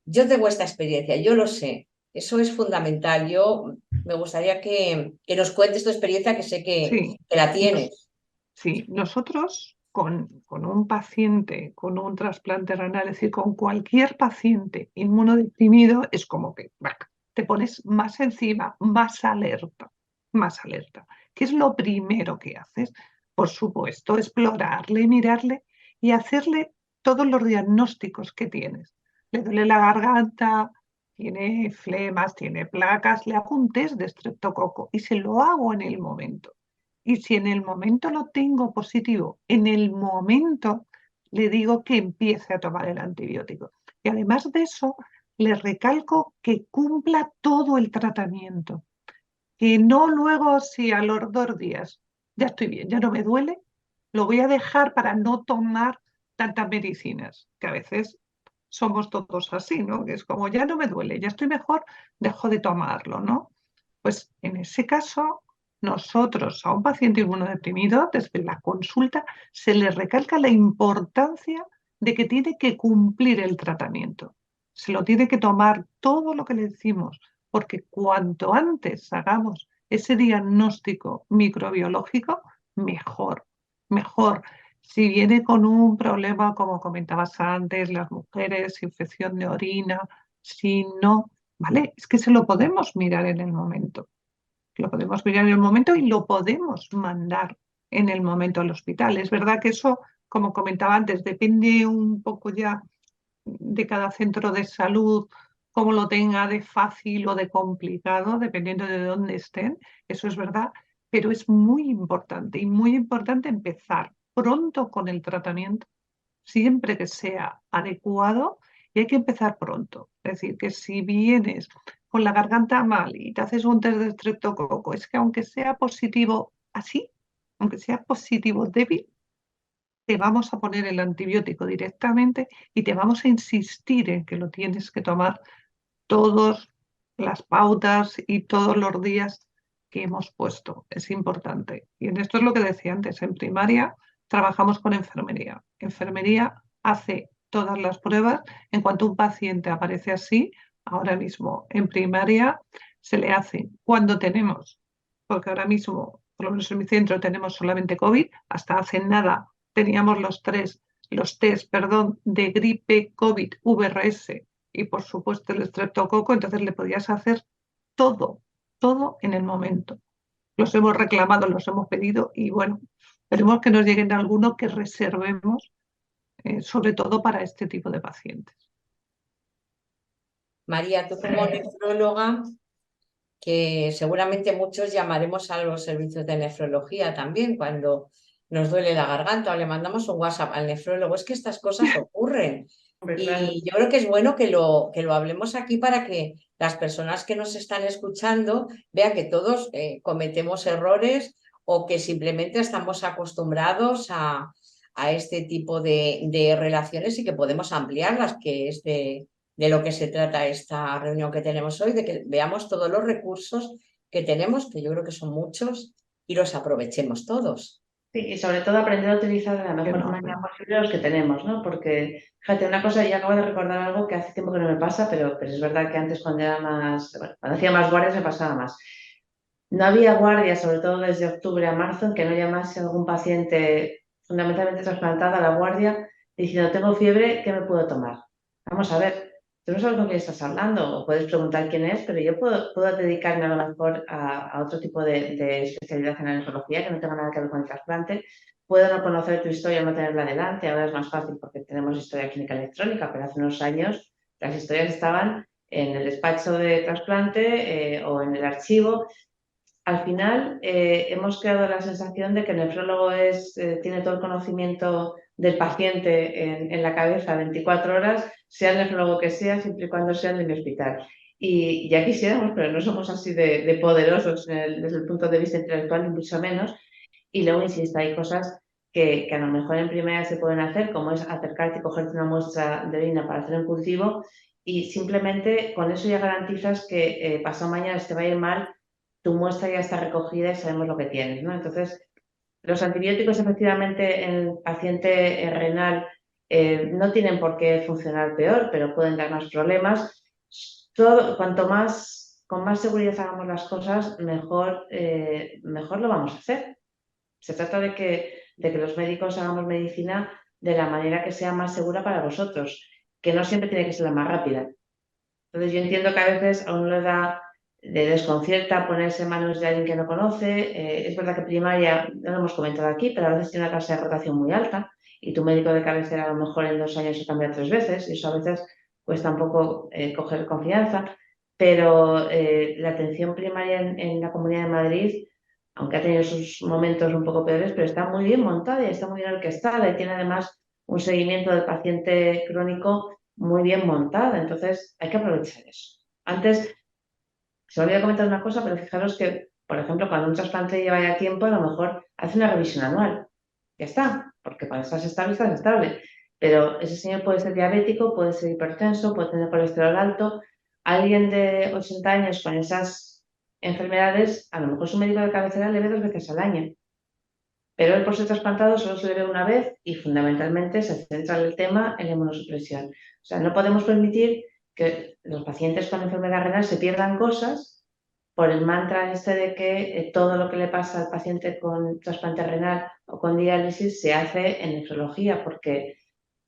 yo tengo esta experiencia, yo lo sé, eso es fundamental. Yo me gustaría que nos cuentes tu experiencia, que sé Sí, que la tienes. sí, nosotros con un paciente, con un trasplante renal, es decir, con cualquier paciente inmunodeprimido, es como que bueno, te pones más encima, más alerta, más alerta. ¿Qué es lo primero que haces? Por supuesto, explorarle, mirarle y hacerle todos los diagnósticos que tienes. Le duele la garganta, tiene flemas, tiene placas, le hago un test de estreptococo y se lo hago en el momento. Y si en el momento lo tengo positivo, en el momento le digo que empiece a tomar el antibiótico. Y además de eso, le recalco que cumpla todo el tratamiento, que no luego si a los 2 días ya estoy bien, ya no me duele, lo voy a dejar para no tomar tantas medicinas, que a veces somos todos así, ¿no? Que es como ya no me duele, ya estoy mejor, dejo de tomarlo, ¿no? Pues en ese caso, nosotros a un paciente inmunodeprimido, desde la consulta, se le recalca la importancia de que tiene que cumplir el tratamiento. Se lo tiene que tomar todo lo que le decimos, porque cuanto antes hagamos ese diagnóstico microbiológico, mejor, mejor. Si viene con un problema, como comentabas antes, las mujeres, infección de orina, si no, ¿vale? Es que se lo podemos mirar en el momento. Lo podemos mirar en el momento y lo podemos mandar en el momento al hospital. Es verdad que eso, como comentaba antes, depende un poco ya de cada centro de salud, cómo lo tenga de fácil o de complicado, dependiendo de dónde estén. Eso es verdad, pero es muy importante y muy importante empezar pronto con el tratamiento, siempre que sea adecuado, y hay que empezar pronto. Es decir, que si vienes con la garganta mal y te haces un test de estreptococo, es que aunque sea positivo así, aunque sea positivo débil, te vamos a poner el antibiótico directamente y te vamos a insistir en que lo tienes que tomar todas las pautas y todos los días que hemos puesto. Es importante. Y en esto es lo que decía antes, en primaria trabajamos con enfermería. Enfermería hace todas las pruebas. En cuanto un paciente aparece así, ahora mismo en primaria se le hace cuando tenemos, porque ahora mismo, por lo menos en mi centro, tenemos solamente COVID, hasta hace nada teníamos los test, perdón, de gripe, COVID, VRS y por supuesto el estreptococo, entonces le podías hacer todo, todo en el momento. Los hemos reclamado, los hemos pedido y bueno, esperemos que nos lleguen algunos que reservemos, sobre todo para este tipo de pacientes. María, tú como nefróloga, que seguramente muchos llamaremos a los servicios de nefrología también cuando nos duele la garganta o le mandamos un WhatsApp al nefrólogo. Es que estas cosas ocurren. Y yo creo que es bueno que lo hablemos aquí para que las personas que nos están escuchando vean que todos cometemos errores o que simplemente estamos acostumbrados a este tipo de relaciones y que podemos ampliarlas, que es de lo que se trata esta reunión que tenemos hoy, de que veamos todos los recursos que tenemos, que yo creo que son muchos, y los aprovechemos todos. Sí, y sobre todo aprender a utilizar de la mejor Enorme. manera posible los que tenemos, ¿no? Porque, fíjate, una cosa, yo acabo de recordar algo que hace tiempo que no me pasa, pero es verdad que antes cuando era más, bueno, cuando hacía más guardias me pasaba más. No había guardia, sobre todo desde octubre a marzo, en que no llamase a algún paciente fundamentalmente trasplantado a la guardia diciendo, tengo fiebre, ¿qué me puedo tomar? Vamos a ver, tú no sabes con quién estás hablando, o puedes preguntar quién es, pero yo puedo dedicarme a lo mejor a otro tipo de especialidad en la nefrología que no tenga nada que ver con el trasplante. Puedo no conocer tu historia, no tenerla delante, ahora es más fácil porque tenemos historia clínica electrónica, pero hace unos años las historias estaban en el despacho de trasplante o en el archivo. Al final hemos creado la sensación de que el nefrólogo tiene todo el conocimiento del paciente en la cabeza 24 horas, sea el nefrólogo que sea, siempre y cuando sea de mi hospital. Y ya quisiéramos, pero no somos así de poderosos desde el punto de vista intelectual, ni mucho menos. Y luego, insisto, hay cosas que a lo mejor en primera se pueden hacer, como es acercarte y cogerte una muestra de orina para hacer un cultivo, y simplemente con eso ya garantizas que pasado mañana, si te va a ir mal, tu muestra ya está recogida y sabemos lo que tienes, ¿no? Entonces, los antibióticos efectivamente en el paciente renal no tienen por qué funcionar peor, pero pueden dar más problemas. Cuanto más, con más seguridad hagamos las cosas, mejor lo vamos a hacer. Se trata de que los médicos hagamos medicina de la manera que sea más segura para vosotros, que no siempre tiene que ser la más rápida. Entonces yo entiendo que a veces a uno le desconcierta ponerse en manos de alguien que no conoce. Es verdad que primaria, no lo hemos comentado aquí, pero a veces tiene una tasa de rotación muy alta y tu médico de cabecera a lo mejor en 2 años se cambia 3 veces y eso a veces cuesta un poco coger confianza. Pero la atención primaria en la Comunidad de Madrid, aunque ha tenido sus momentos un poco peores, pero está muy bien montada y está muy bien orquestada y tiene además un seguimiento del paciente crónico muy bien montada. Entonces hay que aprovechar eso. Antes, se me olvidó comentar una cosa, pero fijaros que, por ejemplo, cuando un trasplante lleva ya tiempo, a lo mejor hace una revisión anual. Ya está, porque cuando estás estable. Pero ese señor puede ser diabético, puede ser hipertenso, puede tener colesterol alto. Alguien de 80 años con esas enfermedades, a lo mejor su médico de cabecera le ve 2 veces al año. Pero él por ser trasplantado solo se le ve una vez y fundamentalmente se centra el tema en la inmunosupresión. O sea, no podemos permitir que los pacientes con enfermedad renal se pierdan cosas por el mantra este de que todo lo que le pasa al paciente con trasplante renal o con diálisis se hace en nefrología, porque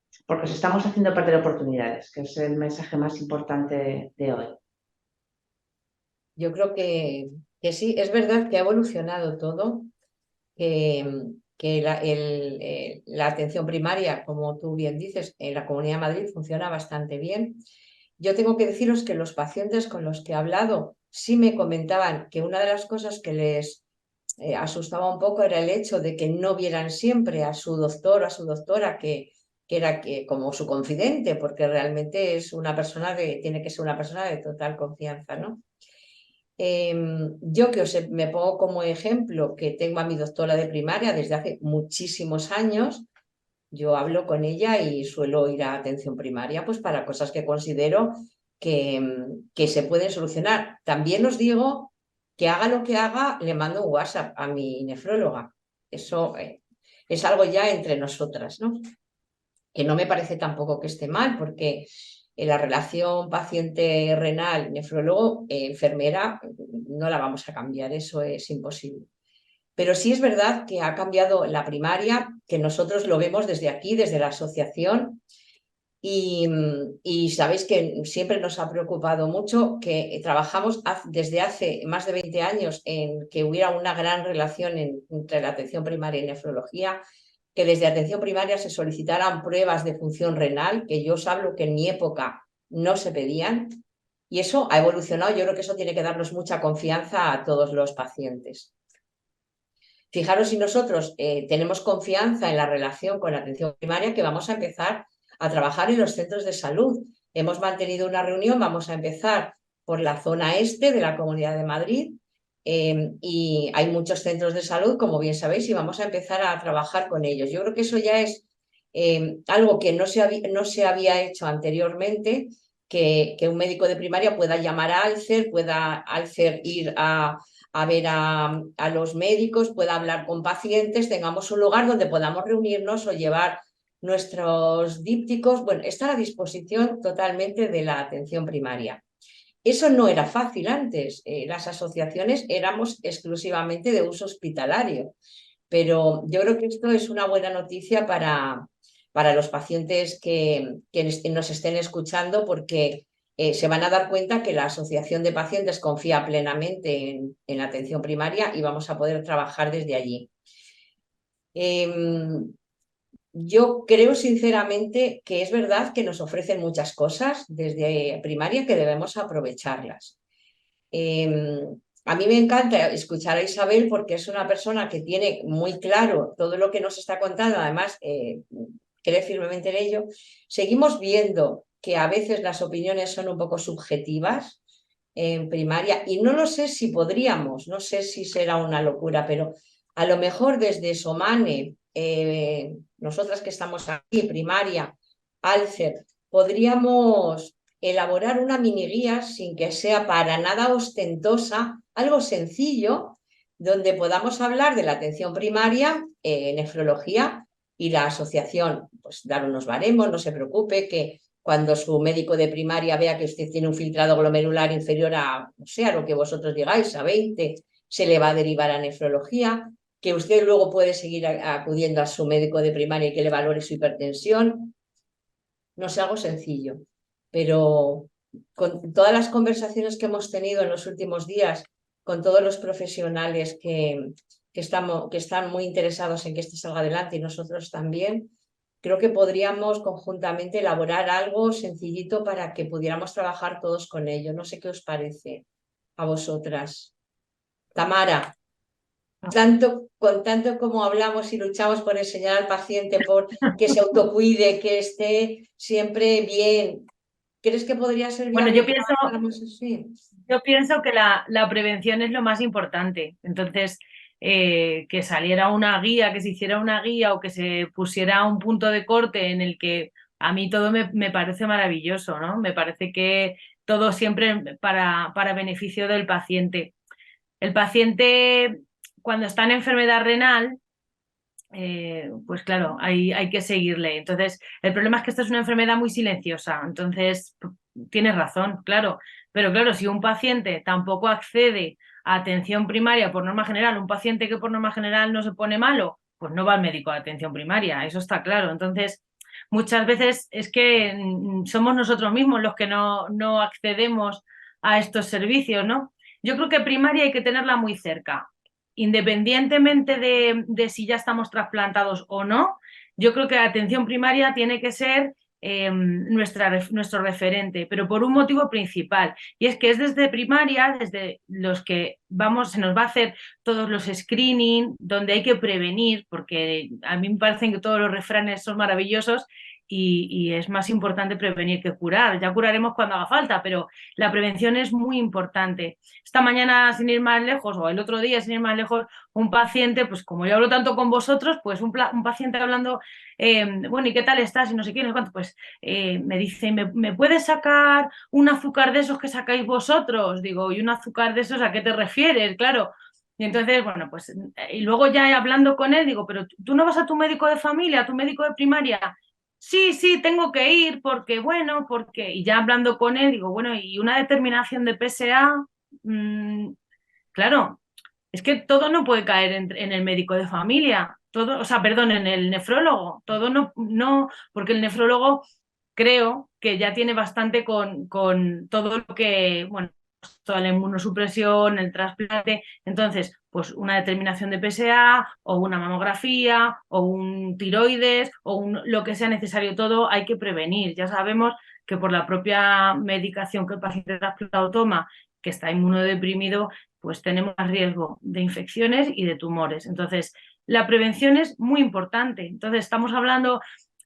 se estamos haciendo perder oportunidades, que es el mensaje más importante de hoy. Yo creo que sí, es verdad que ha evolucionado todo, que la atención primaria, como tú bien dices, en la Comunidad de Madrid funciona bastante bien. Yo tengo que deciros que los pacientes con los que he hablado sí me comentaban que una de las cosas que les asustaba un poco era el hecho de que no vieran siempre a su doctor o a su doctora que era como su confidente, porque realmente es una persona tiene que ser una persona de total confianza, ¿no? Yo me pongo como ejemplo que tengo a mi doctora de primaria desde hace muchísimos años. Yo hablo con ella y suelo ir a atención primaria pues para cosas que considero que se pueden solucionar. También os digo que haga lo que haga, le mando un WhatsApp a mi nefróloga. Eso es algo ya entre nosotras, ¿no? Que no me parece tampoco que esté mal, porque en la relación paciente renal, nefrólogo, enfermera, no la vamos a cambiar, eso es imposible. Pero sí es verdad que ha cambiado la primaria, que nosotros lo vemos desde aquí, desde la asociación, y sabéis que siempre nos ha preocupado mucho que trabajamos desde hace más de 20 años en que hubiera una gran relación entre la atención primaria y nefrología, que desde atención primaria se solicitaran pruebas de función renal, que yo os hablo que en mi época no se pedían, y eso ha evolucionado. Yo creo que eso tiene que darnos mucha confianza a todos los pacientes. Fijaros si nosotros tenemos confianza en la relación con la atención primaria, que vamos a empezar a trabajar en los centros de salud. Hemos mantenido una reunión, vamos a empezar por la zona este de la Comunidad de Madrid, y hay muchos centros de salud, como bien sabéis, y vamos a empezar a trabajar con ellos. Yo creo que eso ya es algo que no se había hecho anteriormente, que un médico de primaria pueda llamar a Alcer, pueda Alcer ir a ver a los médicos, pueda hablar con pacientes, tengamos un lugar donde podamos reunirnos o llevar nuestros dípticos, bueno, estar a disposición totalmente de la atención primaria. Eso no era fácil antes, las asociaciones éramos exclusivamente de uso hospitalario, pero yo creo que esto es una buena noticia para los pacientes que nos estén escuchando, porque se van a dar cuenta que la Asociación de Pacientes confía plenamente en la atención primaria y vamos a poder trabajar desde allí. Yo creo sinceramente que es verdad que nos ofrecen muchas cosas desde primaria que debemos aprovecharlas. A mí me encanta escuchar a Isabel porque es una persona que tiene muy claro todo lo que nos está contando, además cree firmemente en ello. Seguimos viendo que a veces las opiniones son un poco subjetivas en primaria y no lo sé si podríamos, no sé si será una locura, pero a lo mejor desde Somane, nosotras que estamos aquí, primaria, Alcer, podríamos elaborar una mini guía sin que sea para nada ostentosa, algo sencillo, donde podamos hablar de la atención primaria, nefrología, y la asociación, pues dar unos baremos, no se preocupe, que cuando su médico de primaria vea que usted tiene un filtrado glomerular inferior a, no sé, a lo que vosotros digáis, a 20, se le va a derivar a nefrología, que usted luego puede seguir acudiendo a su médico de primaria y que le valore su hipertensión. No es algo sencillo, pero con todas las conversaciones que hemos tenido en los últimos días, con todos los profesionales que están muy interesados en que esto salga adelante y nosotros también, creo que podríamos conjuntamente elaborar algo sencillito para que pudiéramos trabajar todos con ello. No sé qué os parece a vosotras. Tamara, con tanto como hablamos y luchamos por enseñar al paciente por que se autocuide, que esté siempre bien, ¿crees que podría ser Bueno, viable yo que pienso, trabajáramos así? yo pienso que la prevención es lo más importante. Entonces, que saliera una guía, que se hiciera una guía o que se pusiera un punto de corte en el que a mí todo me parece maravilloso, ¿no? Me parece que todo siempre para beneficio del paciente. El paciente, cuando está en enfermedad renal, pues claro, hay que seguirle. Entonces, el problema es que esta es una enfermedad muy silenciosa. Entonces, tienes razón, claro. Pero claro, si un paciente tampoco accede a atención primaria por norma general, un paciente que por norma general no se pone malo, pues no va al médico de atención primaria, eso está claro. Entonces, muchas veces es que somos nosotros mismos los que no accedemos a estos servicios, ¿no? Yo creo que primaria hay que tenerla muy cerca. Independientemente de si ya estamos trasplantados o no, yo creo que la atención primaria tiene que ser nuestro referente, pero por un motivo principal, y es que es desde primaria, desde los que se nos va a hacer todos los screening, donde hay que prevenir, porque a mí me parecen que todos los refranes son maravillosos y es más importante prevenir que curar. Ya curaremos cuando haga falta, pero la prevención es muy importante. Esta mañana, sin ir más lejos, o el otro día, sin ir más lejos, un paciente, pues como yo hablo tanto con vosotros, pues un paciente hablando, bueno, ¿y qué tal estás? Y no sé qué, no sé cuánto, pues me dice, ¿me puedes sacar un azúcar de esos que sacáis vosotros? Digo, ¿y un azúcar de esos a qué te refieres? Claro. Y entonces, bueno, pues, y luego ya hablando con él, digo, ¿pero tú no vas a tu médico de familia, a tu médico de primaria? Sí, tengo que ir porque, bueno, porque, y ya hablando con él, digo, bueno, y una determinación de PSA, claro, es que todo no puede caer en el médico de familia, todo, o sea, perdón, en el nefrólogo, todo no, porque el nefrólogo creo que ya tiene bastante con todo lo que, bueno, toda la inmunosupresión, el trasplante, entonces, pues una determinación de PSA o una mamografía o un tiroides o lo que sea necesario, todo hay que prevenir. Ya sabemos que por la propia medicación que el paciente trasplantado toma, que está inmunodeprimido, pues tenemos más riesgo de infecciones y de tumores. Entonces, la prevención es muy importante. Entonces, estamos hablando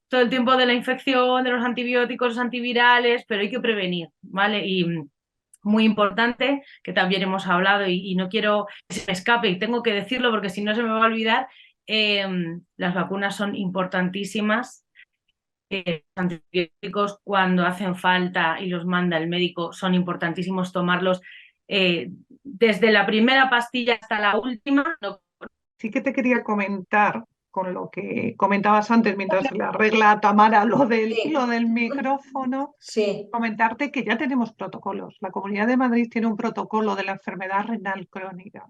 todo el tiempo de la infección, de los antibióticos, los antivirales, pero hay que prevenir, ¿vale? Y muy importante, que también hemos hablado y no quiero que se me escape y tengo que decirlo porque si no se me va a olvidar, las vacunas son importantísimas. Los antibióticos cuando hacen falta y los manda el médico son importantísimos tomarlos desde la primera pastilla hasta la última. Sí que te quería comentar con lo que comentabas antes mientras se le arregla a Tamara lo del micrófono, Sí. comentarte que ya tenemos protocolos. La Comunidad de Madrid tiene un protocolo de la enfermedad renal crónica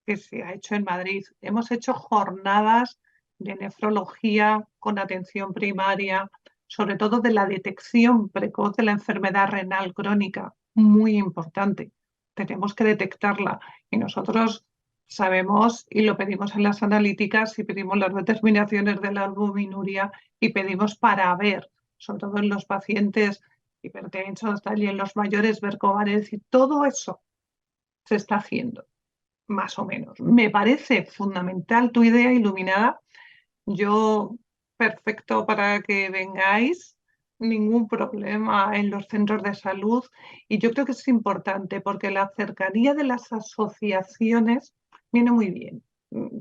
que se ha hecho en Madrid. Hemos hecho jornadas de nefrología con atención primaria, sobre todo de la detección precoz de la enfermedad renal crónica, muy importante. Tenemos que detectarla y nosotros sabemos y lo pedimos en las analíticas y pedimos las determinaciones de la albuminuria y pedimos para ver, sobre todo en los pacientes hipertensos y en los mayores ver covares y todo eso se está haciendo, más o menos. Me parece fundamental tu idea iluminada. Yo, perfecto para que vengáis, ningún problema en los centros de salud. Y yo creo que es importante porque la cercanía de las asociaciones viene muy bien,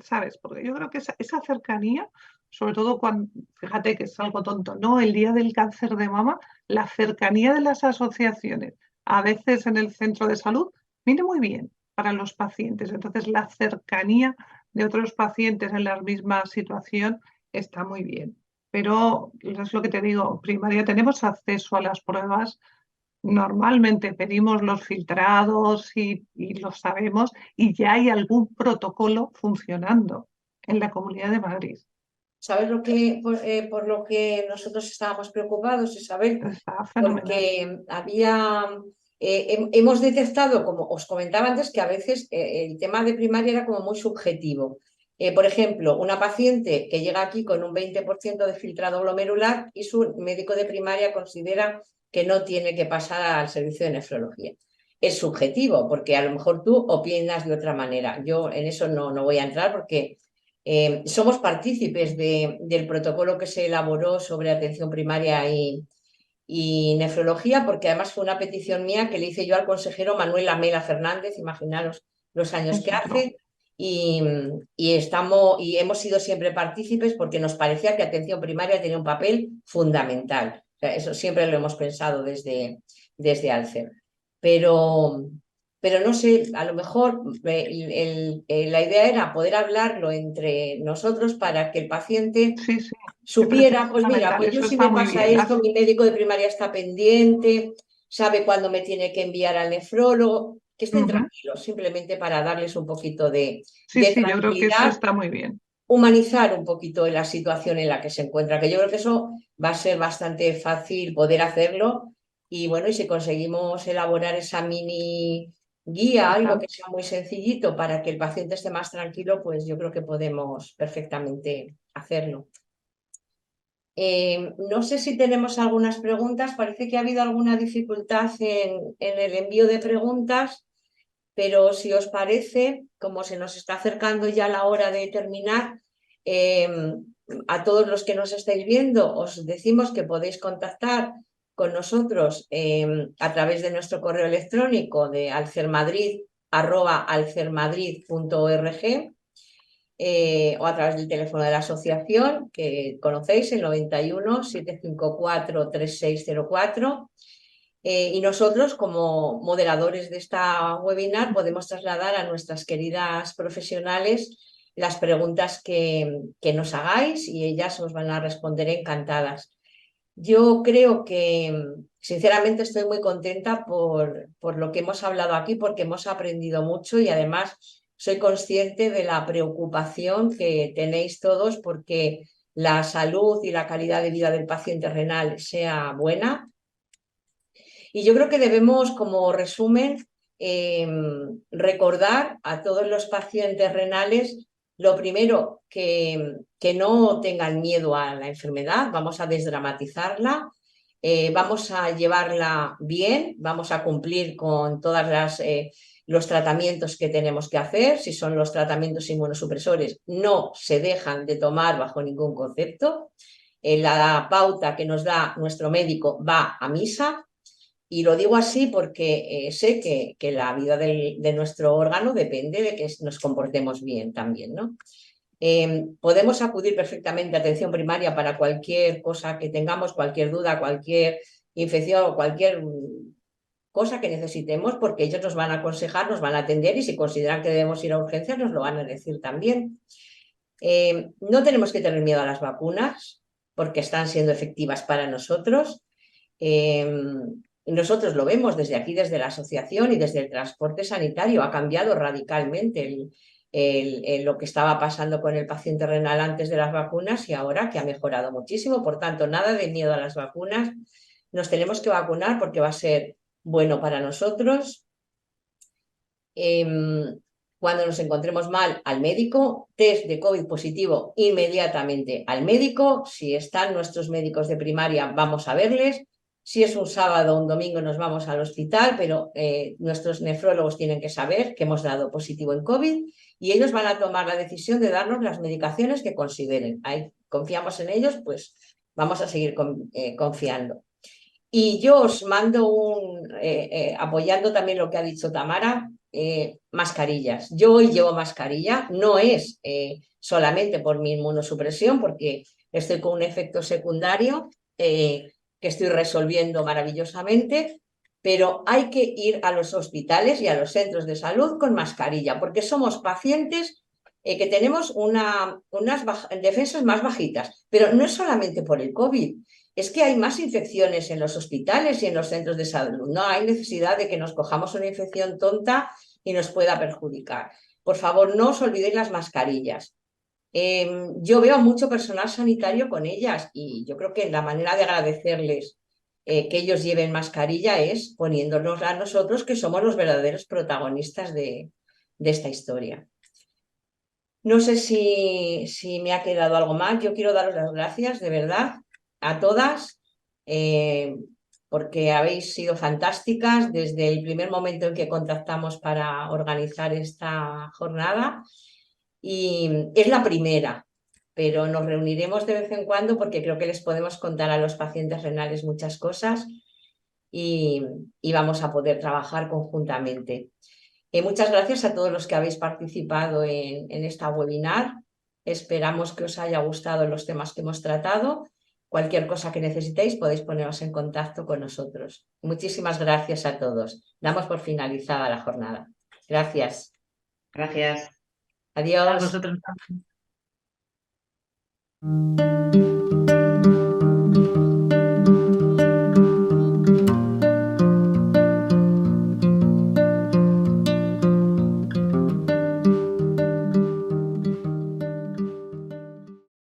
¿sabes? Porque yo creo que esa cercanía, sobre todo cuando, fíjate que es algo tonto, ¿no? El día del cáncer de mama, la cercanía de las asociaciones, a veces en el centro de salud, viene muy bien para los pacientes. Entonces, la cercanía de otros pacientes en la misma situación está muy bien. Pero es lo que te digo, primaria tenemos acceso a las pruebas. Normalmente pedimos los filtrados y lo sabemos, y ya hay algún protocolo funcionando en la Comunidad de Madrid. ¿Sabes por lo que nosotros estábamos preocupados, Isabel? Está fenomenal. Porque hemos detectado, como os comentaba antes, que a veces el tema de primaria era como muy subjetivo. Por ejemplo, una paciente que llega aquí con un 20% de filtrado glomerular y su médico de primaria considera que no tiene que pasar al servicio de nefrología. Es subjetivo, porque a lo mejor tú opinas de otra manera. Yo en eso no voy a entrar porque somos partícipes del protocolo que se elaboró sobre atención primaria y nefrología, porque además fue una petición mía que le hice yo al consejero Manuel Lamela Fernández, imaginaros los años que hace, y hemos sido siempre partícipes porque nos parecía que atención primaria tenía un papel fundamental. O sea, eso siempre lo hemos pensado desde Alcer. Pero no sé, a lo mejor la idea era poder hablarlo entre nosotros para que el paciente supiera, pues mira, pues yo si me pasa esto, mi médico de primaria está pendiente, sabe cuándo me tiene que enviar al nefrólogo, que estén tranquilos, simplemente para darles un poquito de tranquilidad. Yo creo que eso está muy bien. Humanizar un poquito la situación en la que se encuentra, que yo creo que eso va a ser bastante fácil poder hacerlo. Y bueno, y si conseguimos elaborar esa mini guía, algo que sea muy sencillito para que el paciente esté más tranquilo, pues yo creo que podemos perfectamente hacerlo. No sé si tenemos algunas preguntas, parece que ha habido alguna dificultad en el envío de preguntas, pero si os parece, como se nos está acercando ya la hora de terminar, a todos los que nos estáis viendo os decimos que podéis contactar con nosotros a través de nuestro correo electrónico de alcermadrid@alcermadrid.org o a través del teléfono de la asociación que conocéis, el 91 754 3604. Y nosotros, como moderadores de esta webinar, podemos trasladar a nuestras queridas profesionales las preguntas que nos hagáis y ellas os van a responder encantadas. Yo creo que, sinceramente, estoy muy contenta por lo que hemos hablado aquí, porque hemos aprendido mucho y además soy consciente de la preocupación que tenéis todos porque la salud y la calidad de vida del paciente renal sea buena. Y yo creo que debemos, como resumen, recordar a todos los pacientes renales, lo primero, que no tengan miedo a la enfermedad, vamos a desdramatizarla, vamos a llevarla bien, vamos a cumplir con todos los tratamientos que tenemos que hacer. Si son los tratamientos inmunosupresores, no se dejan de tomar bajo ningún concepto. La pauta que nos da nuestro médico va a misa. Y lo digo así porque sé que la vida de nuestro órgano depende de que nos comportemos bien también, ¿no? Podemos acudir perfectamente a atención primaria para cualquier cosa que tengamos, cualquier duda, cualquier infección o cualquier cosa que necesitemos, porque ellos nos van a aconsejar, nos van a atender y si consideran que debemos ir a urgencias nos lo van a decir también. No tenemos que tener miedo a las vacunas porque están siendo efectivas para nosotros. Nosotros lo vemos desde aquí, desde la asociación y desde el transporte sanitario. Ha cambiado radicalmente lo que estaba pasando con el paciente renal antes de las vacunas y ahora que ha mejorado muchísimo. Por tanto, nada de miedo a las vacunas. Nos tenemos que vacunar porque va a ser bueno para nosotros. Cuando nos encontremos mal, al médico, test de COVID positivo inmediatamente al médico. Si están nuestros médicos de primaria, vamos a verles. Si es un sábado o un domingo nos vamos al hospital, pero nuestros nefrólogos tienen que saber que hemos dado positivo en COVID y ellos van a tomar la decisión de darnos las medicaciones que consideren. Ahí confiamos en ellos, pues vamos a seguir confiando. Y yo os mando apoyando también lo que ha dicho Tamara, mascarillas. Yo hoy llevo mascarilla, no es solamente por mi inmunosupresión, porque estoy con un efecto secundario que estoy resolviendo maravillosamente, pero hay que ir a los hospitales y a los centros de salud con mascarilla, porque somos pacientes que tenemos unas defensas más bajitas, pero no es solamente por el COVID, es que hay más infecciones en los hospitales y en los centros de salud. No hay necesidad de que nos cojamos una infección tonta y nos pueda perjudicar. Por favor, no os olvidéis las mascarillas. Yo veo mucho personal sanitario con ellas y yo creo que la manera de agradecerles que ellos lleven mascarilla es poniéndonos a nosotros, que somos los verdaderos protagonistas de esta historia. No sé si me ha quedado algo más. Yo quiero daros las gracias, de verdad, a todas, porque habéis sido fantásticas desde el primer momento en que contactamos para organizar esta jornada. Y es la primera, pero nos reuniremos de vez en cuando porque creo que les podemos contar a los pacientes renales muchas cosas y vamos a poder trabajar conjuntamente. Muchas gracias a todos los que habéis participado en esta webinar. Esperamos que os haya gustado los temas que hemos tratado. Cualquier cosa que necesitéis podéis poneros en contacto con nosotros. Muchísimas gracias a todos. Damos por finalizada la jornada. Gracias. Gracias. Adiós. A vosotros.